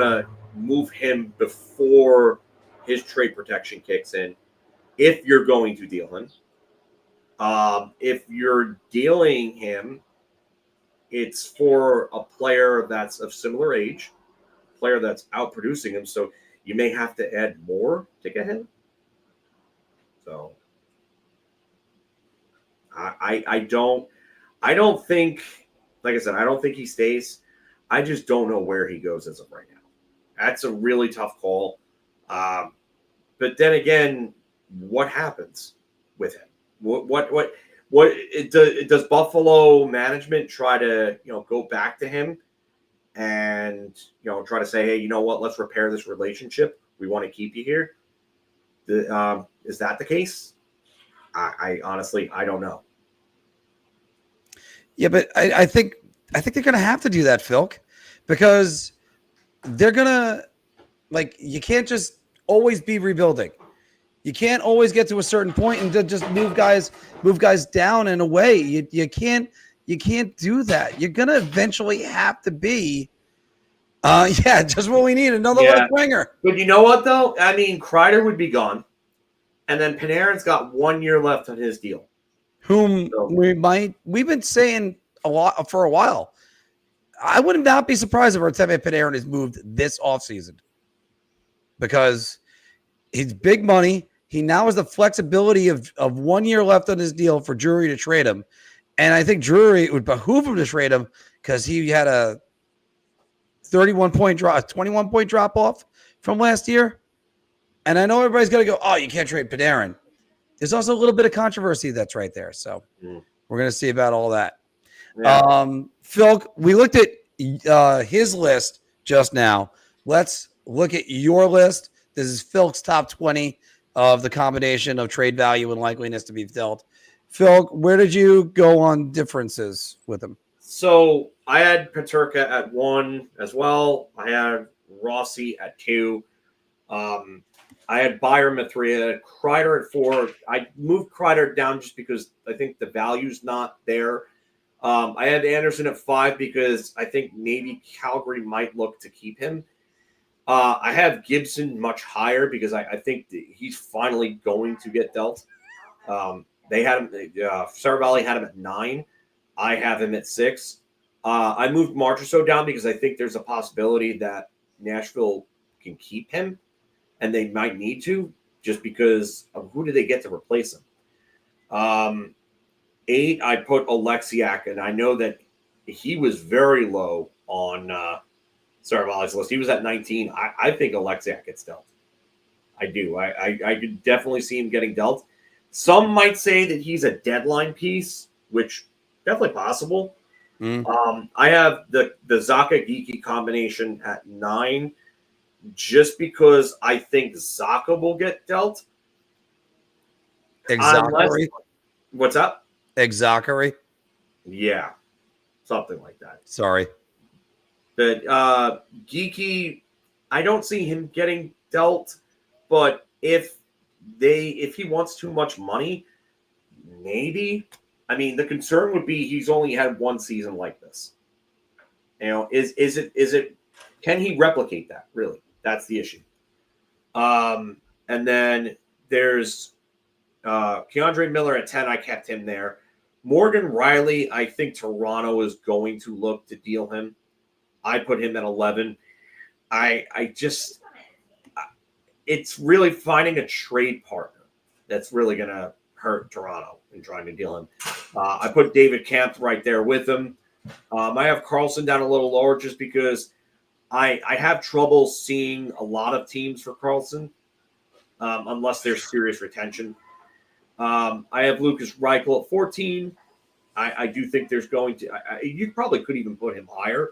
to move him before his trade protection kicks in. If you're going to deal him, if you're dealing him, it's for a player that's of similar age, a player that's outproducing him. So you may have to add more to get him. So I don't think, like I said, I don't think he stays. I just don't know where he goes as of right now. That's a really tough call. But then again, what happens with him? Does Buffalo management try to, go back to him and, try to say, hey, you know what, let's repair this relationship. We want to keep you here. Is that the case? I honestly, I don't know. Yeah, but I think they're going to have to do that, Phil, because they're going to, you can't just always be rebuilding. You can't always get to a certain point and just move guys down and away. You can't do that. You're going to eventually have to be, just what we need, another left winger. But you know what, though? I mean, Kreider would be gone. And then Panarin's got 1 year left on his deal. We've been saying a lot for a while. I would not be surprised if Artemi Panarin is moved this offseason because he's big money. He now has the flexibility of 1 year left on his deal for Drury to trade him. And I think Drury, it would behoove him to trade him because he had a 21-point drop off from last year. And I know everybody's going to go, oh, you can't trade Panarin. There's also a little bit of controversy that's right there. So we're going to see about all that. Yeah. Phil, we looked at his list just now. Let's look at your list. This is Phil's top 20 of the combination of trade value and likeliness to be dealt. Phil, where did you go on differences with him? So I had Peterka at 1 as well. I had Rossi at 2. I had Byram at 3. I had Kreider at 4. I moved Kreider down just because I think the value's not there. I had Anderson at 5 because I think maybe Calgary might look to keep him. I have Gibson much higher because I think he's finally going to get dealt. They had him. Seravalli had him at 9. I have him at 6. I moved Marchessault down because I think there's a possibility that Nashville can keep him, and they might need to just because of who do they get to replace him. 8, I put Oleksiak, and I know that he was very low on Seravalli's list. He was at 19. I think Oleksiak gets dealt. I do. I could definitely see him getting dealt. Some might say that he's a deadline piece, which definitely possible. I have the Zacha Geekie combination at 9, just because I think Zacha will get dealt. Exactly. What's up? Exactly. Yeah, something like that. Sorry. But Geekie, I don't see him getting dealt. But if he wants too much money, maybe. I mean, the concern would be he's only had one season like this. You know, is it can he replicate that? Really, that's the issue. And then there's Keandre Miller at 10. I kept him there. Morgan Rielly, I think Toronto is going to look to deal him. I put him at 11. It's really finding a trade partner that's really going to hurt Toronto in trying to deal him. I put David Kampf right there with him. I have Karlsson down a little lower just because I have trouble seeing a lot of teams for Karlsson unless there's serious retention. I have Lukas Reichel at 14. I do think there's going to you probably could even put him higher,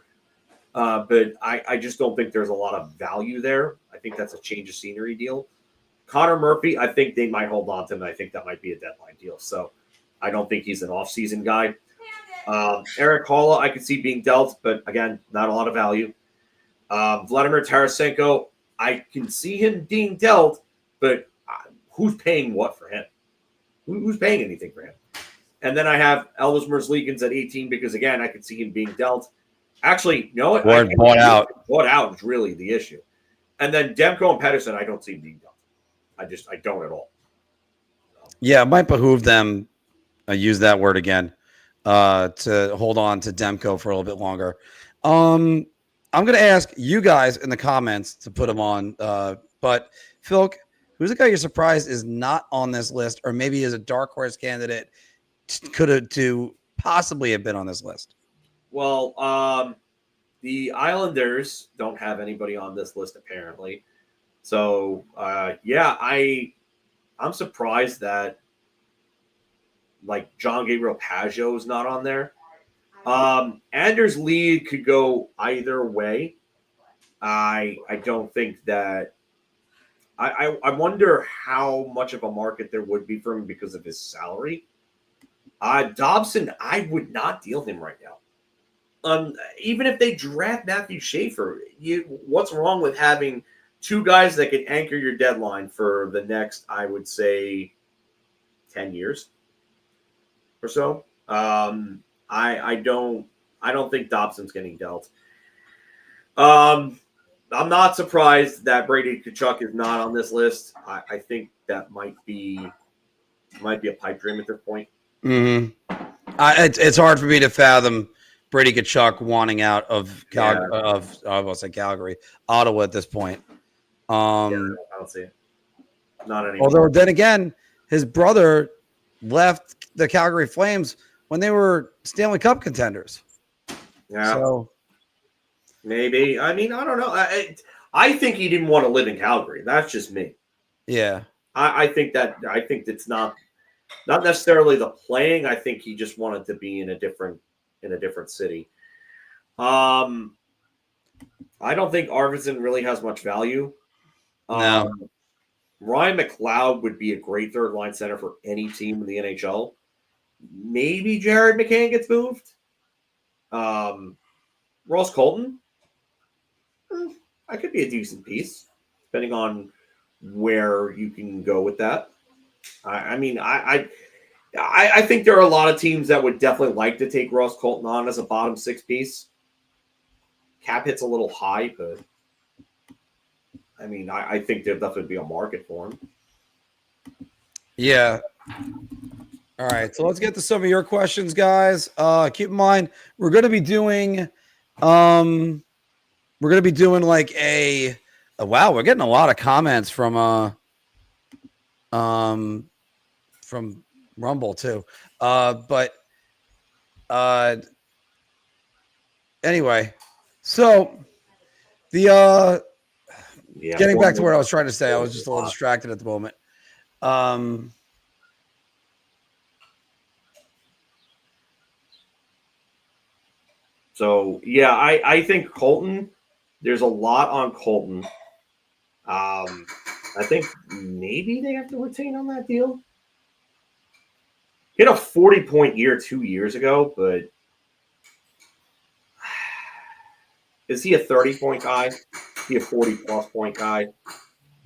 but I just don't think there's a lot of value there. I think that's a change of scenery deal. Connor Murphy, I think they might hold on to him. I think that might be a deadline deal. So I don't think he's an offseason guy. Erik Haula, I could see being dealt, but again, not a lot of value. Vladimir Tarasenko, I can see him being dealt, but who's paying what for him? Who's paying anything for him? And then I have Elvis Merzlikins at 18 because, again, I could see him being dealt. Actually, you know what? Bought out. Bought out is really the issue. And then Demko and Pettersson, I don't see him being dealt. I don't at all. Yeah, it might behoove them, use that word again, to hold on to Demko for a little bit longer. I'm going to ask you guys in the comments to put them on. But, Phil, who's the guy you're surprised is not on this list or maybe is a dark horse candidate to possibly have been on this list? Well, the Islanders don't have anybody on this list apparently. So, yeah, I'm surprised that like John Gabriel Pageau is not on there. Anders Lee could go either way. I don't think that I wonder how much of a market there would be for him because of his salary. Dobson, I would not deal him right now. Even if they draft Matthew Schaefer, what's wrong with having two guys that can anchor your deadline for the next, I would say, 10 years or so? I don't think Dobson's getting dealt. I'm not surprised that Brady Tkachuk is not on this list. I think that might be a pipe dream at this point. Mm-hmm. It's hard for me to fathom Brady Tkachuk wanting out of Calgary, Ottawa at this point. I don't see it. Not anymore. Although then again, his brother left the Calgary Flames when they were Stanley Cup contenders. Yeah. So maybe. I mean, I don't know. I think he didn't want to live in Calgary. That's just me. Yeah. I think it's not necessarily the playing. I think he just wanted to be in a different city. I don't think Arvidsson really has much value. No. Ryan McLeod would be a great third line center for any team in the NHL. Maybe Jared McCann gets moved. Ross Colton, I could be a decent piece, depending on where you can go with that. I think there are a lot of teams that would definitely like to take Ross Colton on as a bottom 6 piece. Cap hit's a little high, but I mean, I think there'd definitely be a market for him. Yeah. All right, so let's get to some of your questions, guys. Keep in mind we're going to be doing like a wow, we're getting a lot of comments from Rumble too. But anyway, so the Yeah. Getting back to what I was trying to say, I was just a little distracted at the moment. So yeah, I think Colton. There's a lot on Colton. I think maybe they have to retain on that deal. He had a 40-point year 2 years ago, but is he a 30-point guy? Is he a 40-plus point guy?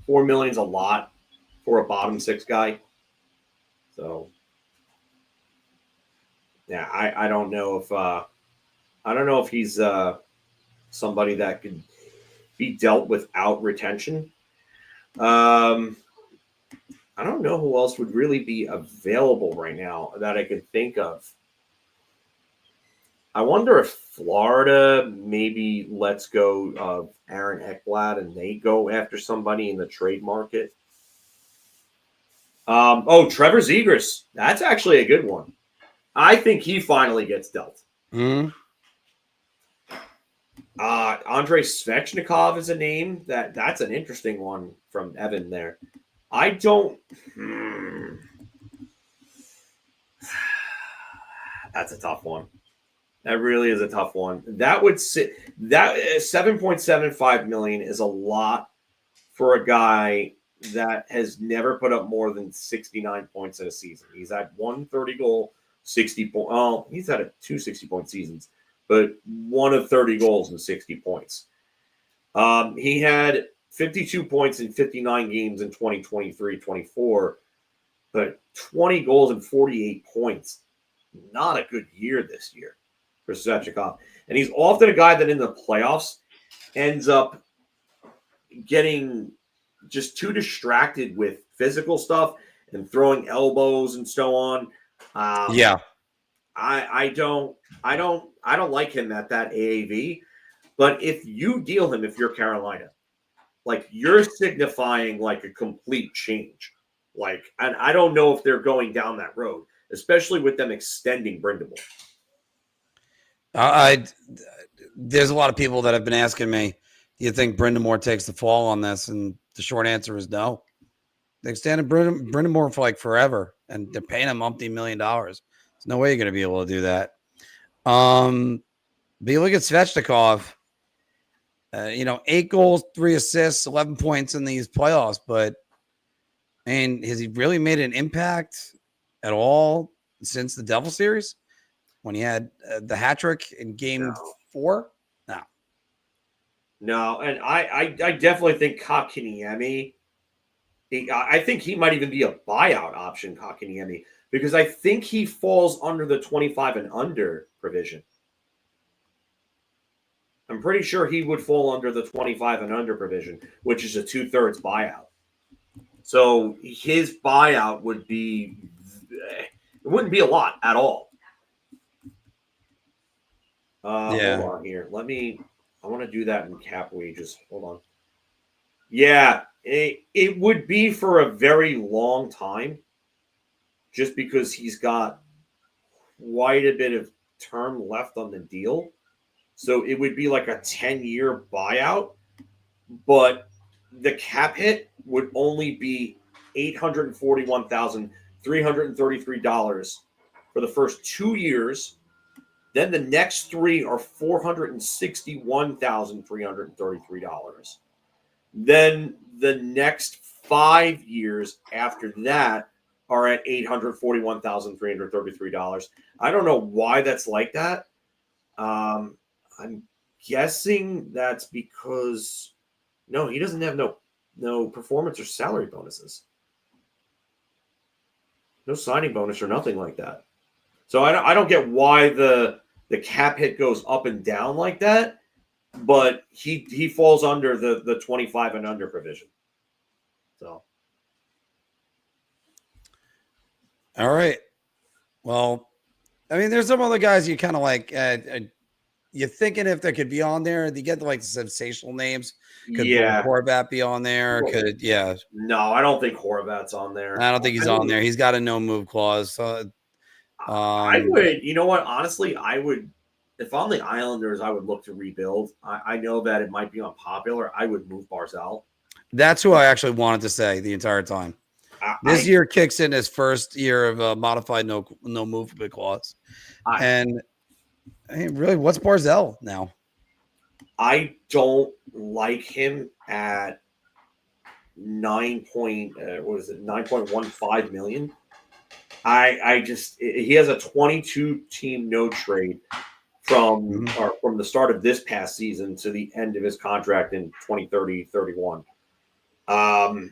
$4 million's a lot for a bottom six guy. So yeah, I don't know if he's somebody that could be dealt without retention. I don't know who else would really be available right now that I could think of. I wonder if Florida maybe lets go of Aaron Ekblad and they go after somebody in the trade market. Trevor Zegras. That's actually a good one. I think he finally gets dealt. Mm-hmm. Andrei Svechnikov is a name that's an interesting one from Evan there. I don't. That's a tough one. That really is a tough one. That would sit that $7.75 million is a lot for a guy that has never put up more than 69 points in a season. He's had 130 goal, 60 point. Oh, he's had two 60-point seasons, but one of 30 goals and 60 points. He had 52 points in 59 games in 2023-24, but 20 goals and 48 points. Not a good year this year for Svechnikov. And he's often a guy that in the playoffs ends up getting just too distracted with physical stuff and throwing elbows and so on. Yeah. I don't like him at that AAV. But if you deal him, if you're Carolina, like you're signifying like a complete change. Like, and I don't know if they're going down that road, especially with them extending Brind'Amour. There's a lot of people that have been asking me, do you think Brind'Amour takes the fall on this? And the short answer is no. They extended Brind'Amour for like forever, and they're paying him $multi-million. There's no way you're going to be able to do that. But you look at Svechnikov, 8 goals, 3 assists, 11 points in these playoffs. But, has he really made an impact at all since the Devil series when he had the hat trick in game 4? No, and I definitely think Kotkaniemi, I think he might even be a buyout option, Kotkaniemi, because I think he falls under the 25 and under provision. I'm pretty sure he would fall under the 25 and under provision, which is a 2/3 buyout. So his buyout would be, it wouldn't be a lot at all. Hold on here. I want to do that in cap wages. Hold on. Yeah, it would be for a very long time just because he's got quite a bit of term left on the deal. So it would be like a 10-year buyout, but the cap hit would only be $841,333 for the first 2 years. Then the next 3 are $461,333. Then the next 5 years after that are at $841,333. I don't know why that's like that. I'm guessing that's because he doesn't have no performance or salary bonuses. No signing bonus or nothing like that. So I don't get why the cap hit goes up and down like that, but he falls under the 25 and under provision. So. All right. Well, there's some other guys you kind of like. You're thinking if they could be on there. You get like the sensational names. Could Horvat be on there? No, I don't think Horvat's on there. I don't think he's on there. He's got a no move clause. So, I would. You know what? Honestly, I would. If I'm the Islanders, I would look to rebuild. I know that it might be unpopular. I would move Barzal. That's who I actually wanted to say the entire time. This year kicks in his first year of a modified no movement clause. And really, what's Barzell now? I don't like him at 9.15 million. He has a 22 team no trade from the start of this past season to the end of his contract in 2030-31. But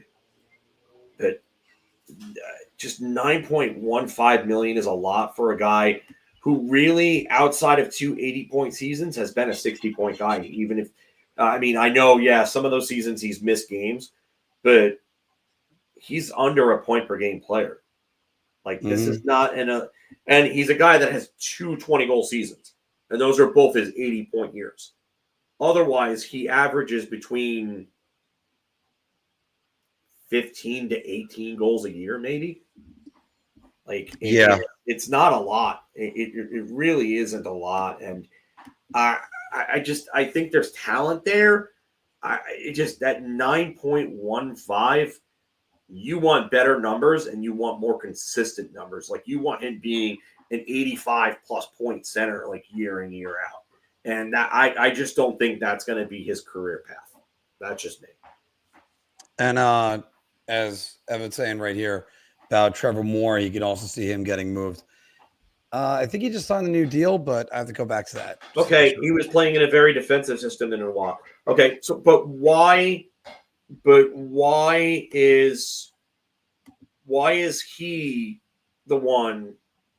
just 9.15 million is a lot for a guy who really, outside of 2 80-point seasons, has been a 60-point guy. Even if, I know, some of those seasons he's missed games, but he's under a point per game player. Like, this is not and he's a guy that has 2 20-goal seasons, and those are both his 80-point years. Otherwise, he averages between 15 to 18 goals a year, maybe. Like, it's not a lot. It really isn't a lot. And I think there's talent there. That 9.15, you want better numbers and you want more consistent numbers. Like, you want him being an 85-plus point center, like, year in, year out. And I just don't think that's going to be his career path. That's just me. And as Evan's saying right here about Trevor Moore, you can also see him getting moved. I think he just signed a new deal, but I have to go back to that. Okay, he was playing in a very defensive system in Milwaukee. Okay, so but why is he the one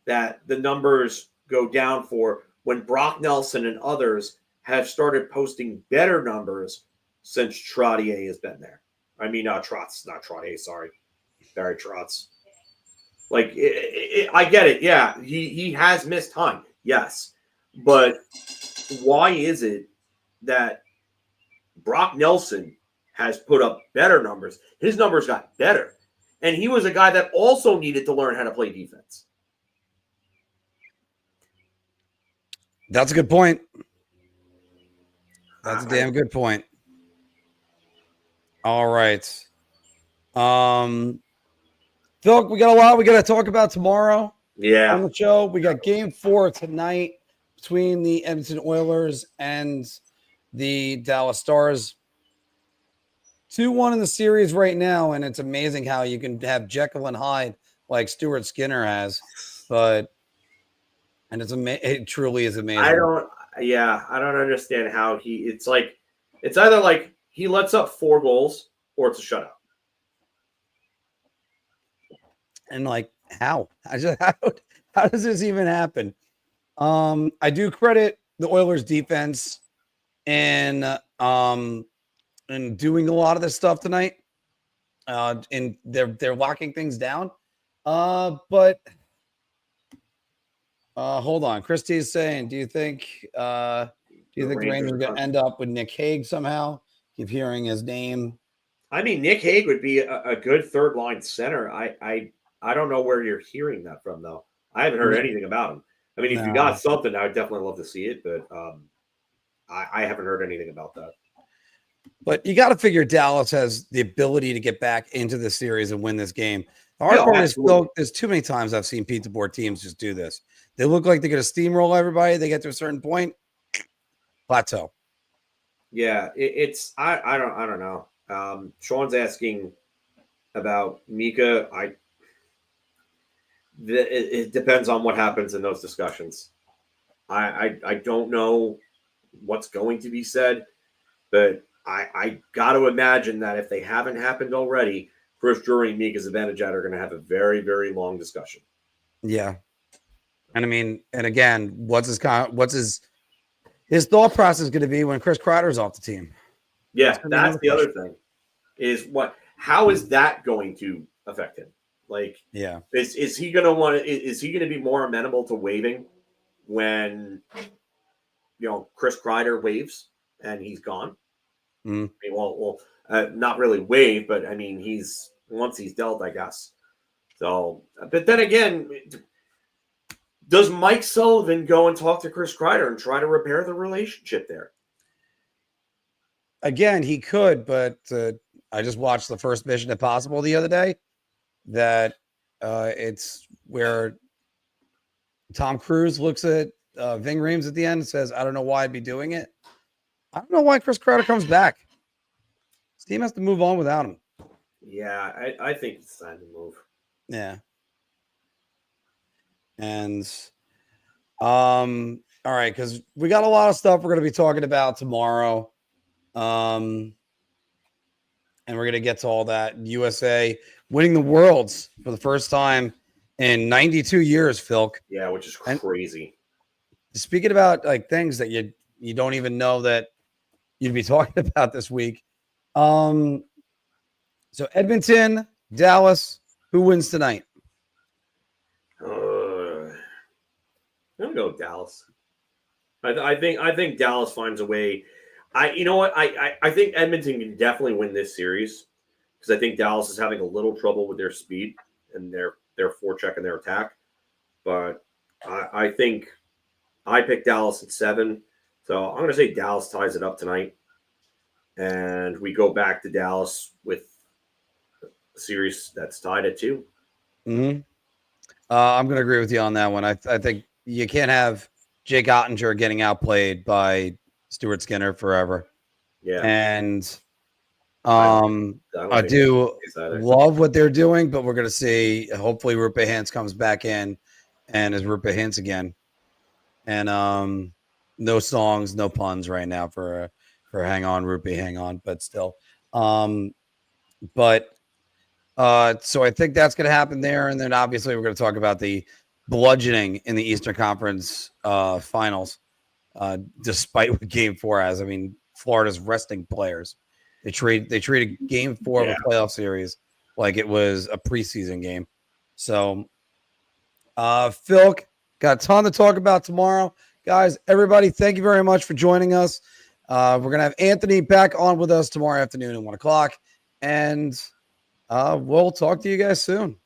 that the numbers go down for when Brock Nelson and others have started posting better numbers since Trottier has been there? I mean, Trotz, not Trottier, sorry. Barry Trotz. Like, I get it. Yeah, he has missed time. Yes. But why is it that Brock Nelson has put up better numbers? His numbers got better. And he was a guy that also needed to learn how to play defense. That's a good point. That's a damn good point. All right. Phil, we got a lot we got to talk about tomorrow. Yeah. On the show, we got Game 4 tonight between the Edmonton Oilers and the Dallas Stars. 2-1 in the series right now, and it's amazing how you can have Jekyll and Hyde like Stuart Skinner has, it truly is amazing. I don't understand how it's either like he lets up 4 goals or it's a shutout. And like, how does this even happen? I do credit the Oilers defense in doing a lot of this stuff tonight. And they're locking things down. But hold on. Christy is saying, do you think the Rangers are going to end up with Nick Hague somehow? Keep hearing his name. I mean, Nick Hague would be a good third line center. I don't know where you're hearing that from, though. I haven't heard anything about him. I mean, if you got something, I would definitely love to see it, but I haven't heard anything about that. But you got to figure Dallas has the ability to get back into the series and win this game. The hard part is, there's too many times I've seen Pete DeBoer teams just do this. They look like they're going to steamroll everybody. They get to a certain point, plateau. Yeah, I don't know. Sean's asking about Mika. It depends on what happens in those discussions. I don't know what's going to be said, but I got to imagine that if they haven't happened already, Chris Drury and Mika Zibanejad are going to have a very, very long discussion. Yeah. And I mean, and again, what's his thought process going to be when Chris Kreider's off the team? Yeah, that's the other thing. How is that going to affect him? Like, yeah, is he going to want to? Is he going to be more amenable to waiving when Chris Kreider waives and he's gone? Mm. I mean, not really waive, but I mean once he's dealt, I guess. So, but then again, does Mike Sullivan go and talk to Chris Kreider and try to repair the relationship there? Again, he could, but I just watched the first Mission Impossible the other day. That it's where Tom Cruise looks at Ving Rhames at the end and says, "I don't know why I'd be doing it. I don't know why Chris Kreider comes back. This team has to move on without him." Yeah, I think it's time to move. Yeah. And all right, because we got a lot of stuff we're going to be talking about tomorrow. And we're going to get to all that. USA winning the Worlds for the first time in 92 years, Phil. Yeah, which is crazy. And speaking about like things that you don't even know that you'd be talking about this week. So Edmonton, Dallas, who wins tonight? I'm gonna go with Dallas. I think Dallas finds a way. You know what? I think Edmonton can definitely win this series because I think Dallas is having a little trouble with their speed and their forecheck and their attack. But I think I picked Dallas at 7, so I'm gonna say Dallas ties it up tonight, and we go back to Dallas with a series that's tied at 2. Mm-hmm. I'm gonna agree with you on that one. I think you can't have Jake Ottinger getting outplayed by Stuart Skinner forever. Yeah. And I do love what they're doing, but we're going to see, hopefully Rupe Hintz comes back in and is Rupe Hintz again. And no songs, no puns right now for Hang On, Rupe, Hang On, but still. So I think that's going to happen there. And then obviously we're going to talk about the bludgeoning in the Eastern Conference finals, despite what Game 4 has. I mean, Florida's resting players. They treated Game 4 of a playoff series like it was a preseason game. So, Phil, got a ton to talk about tomorrow. Guys, everybody, thank you very much for joining us. We're going to have Anthony back on with us tomorrow afternoon at 1 o'clock. And we'll talk to you guys soon.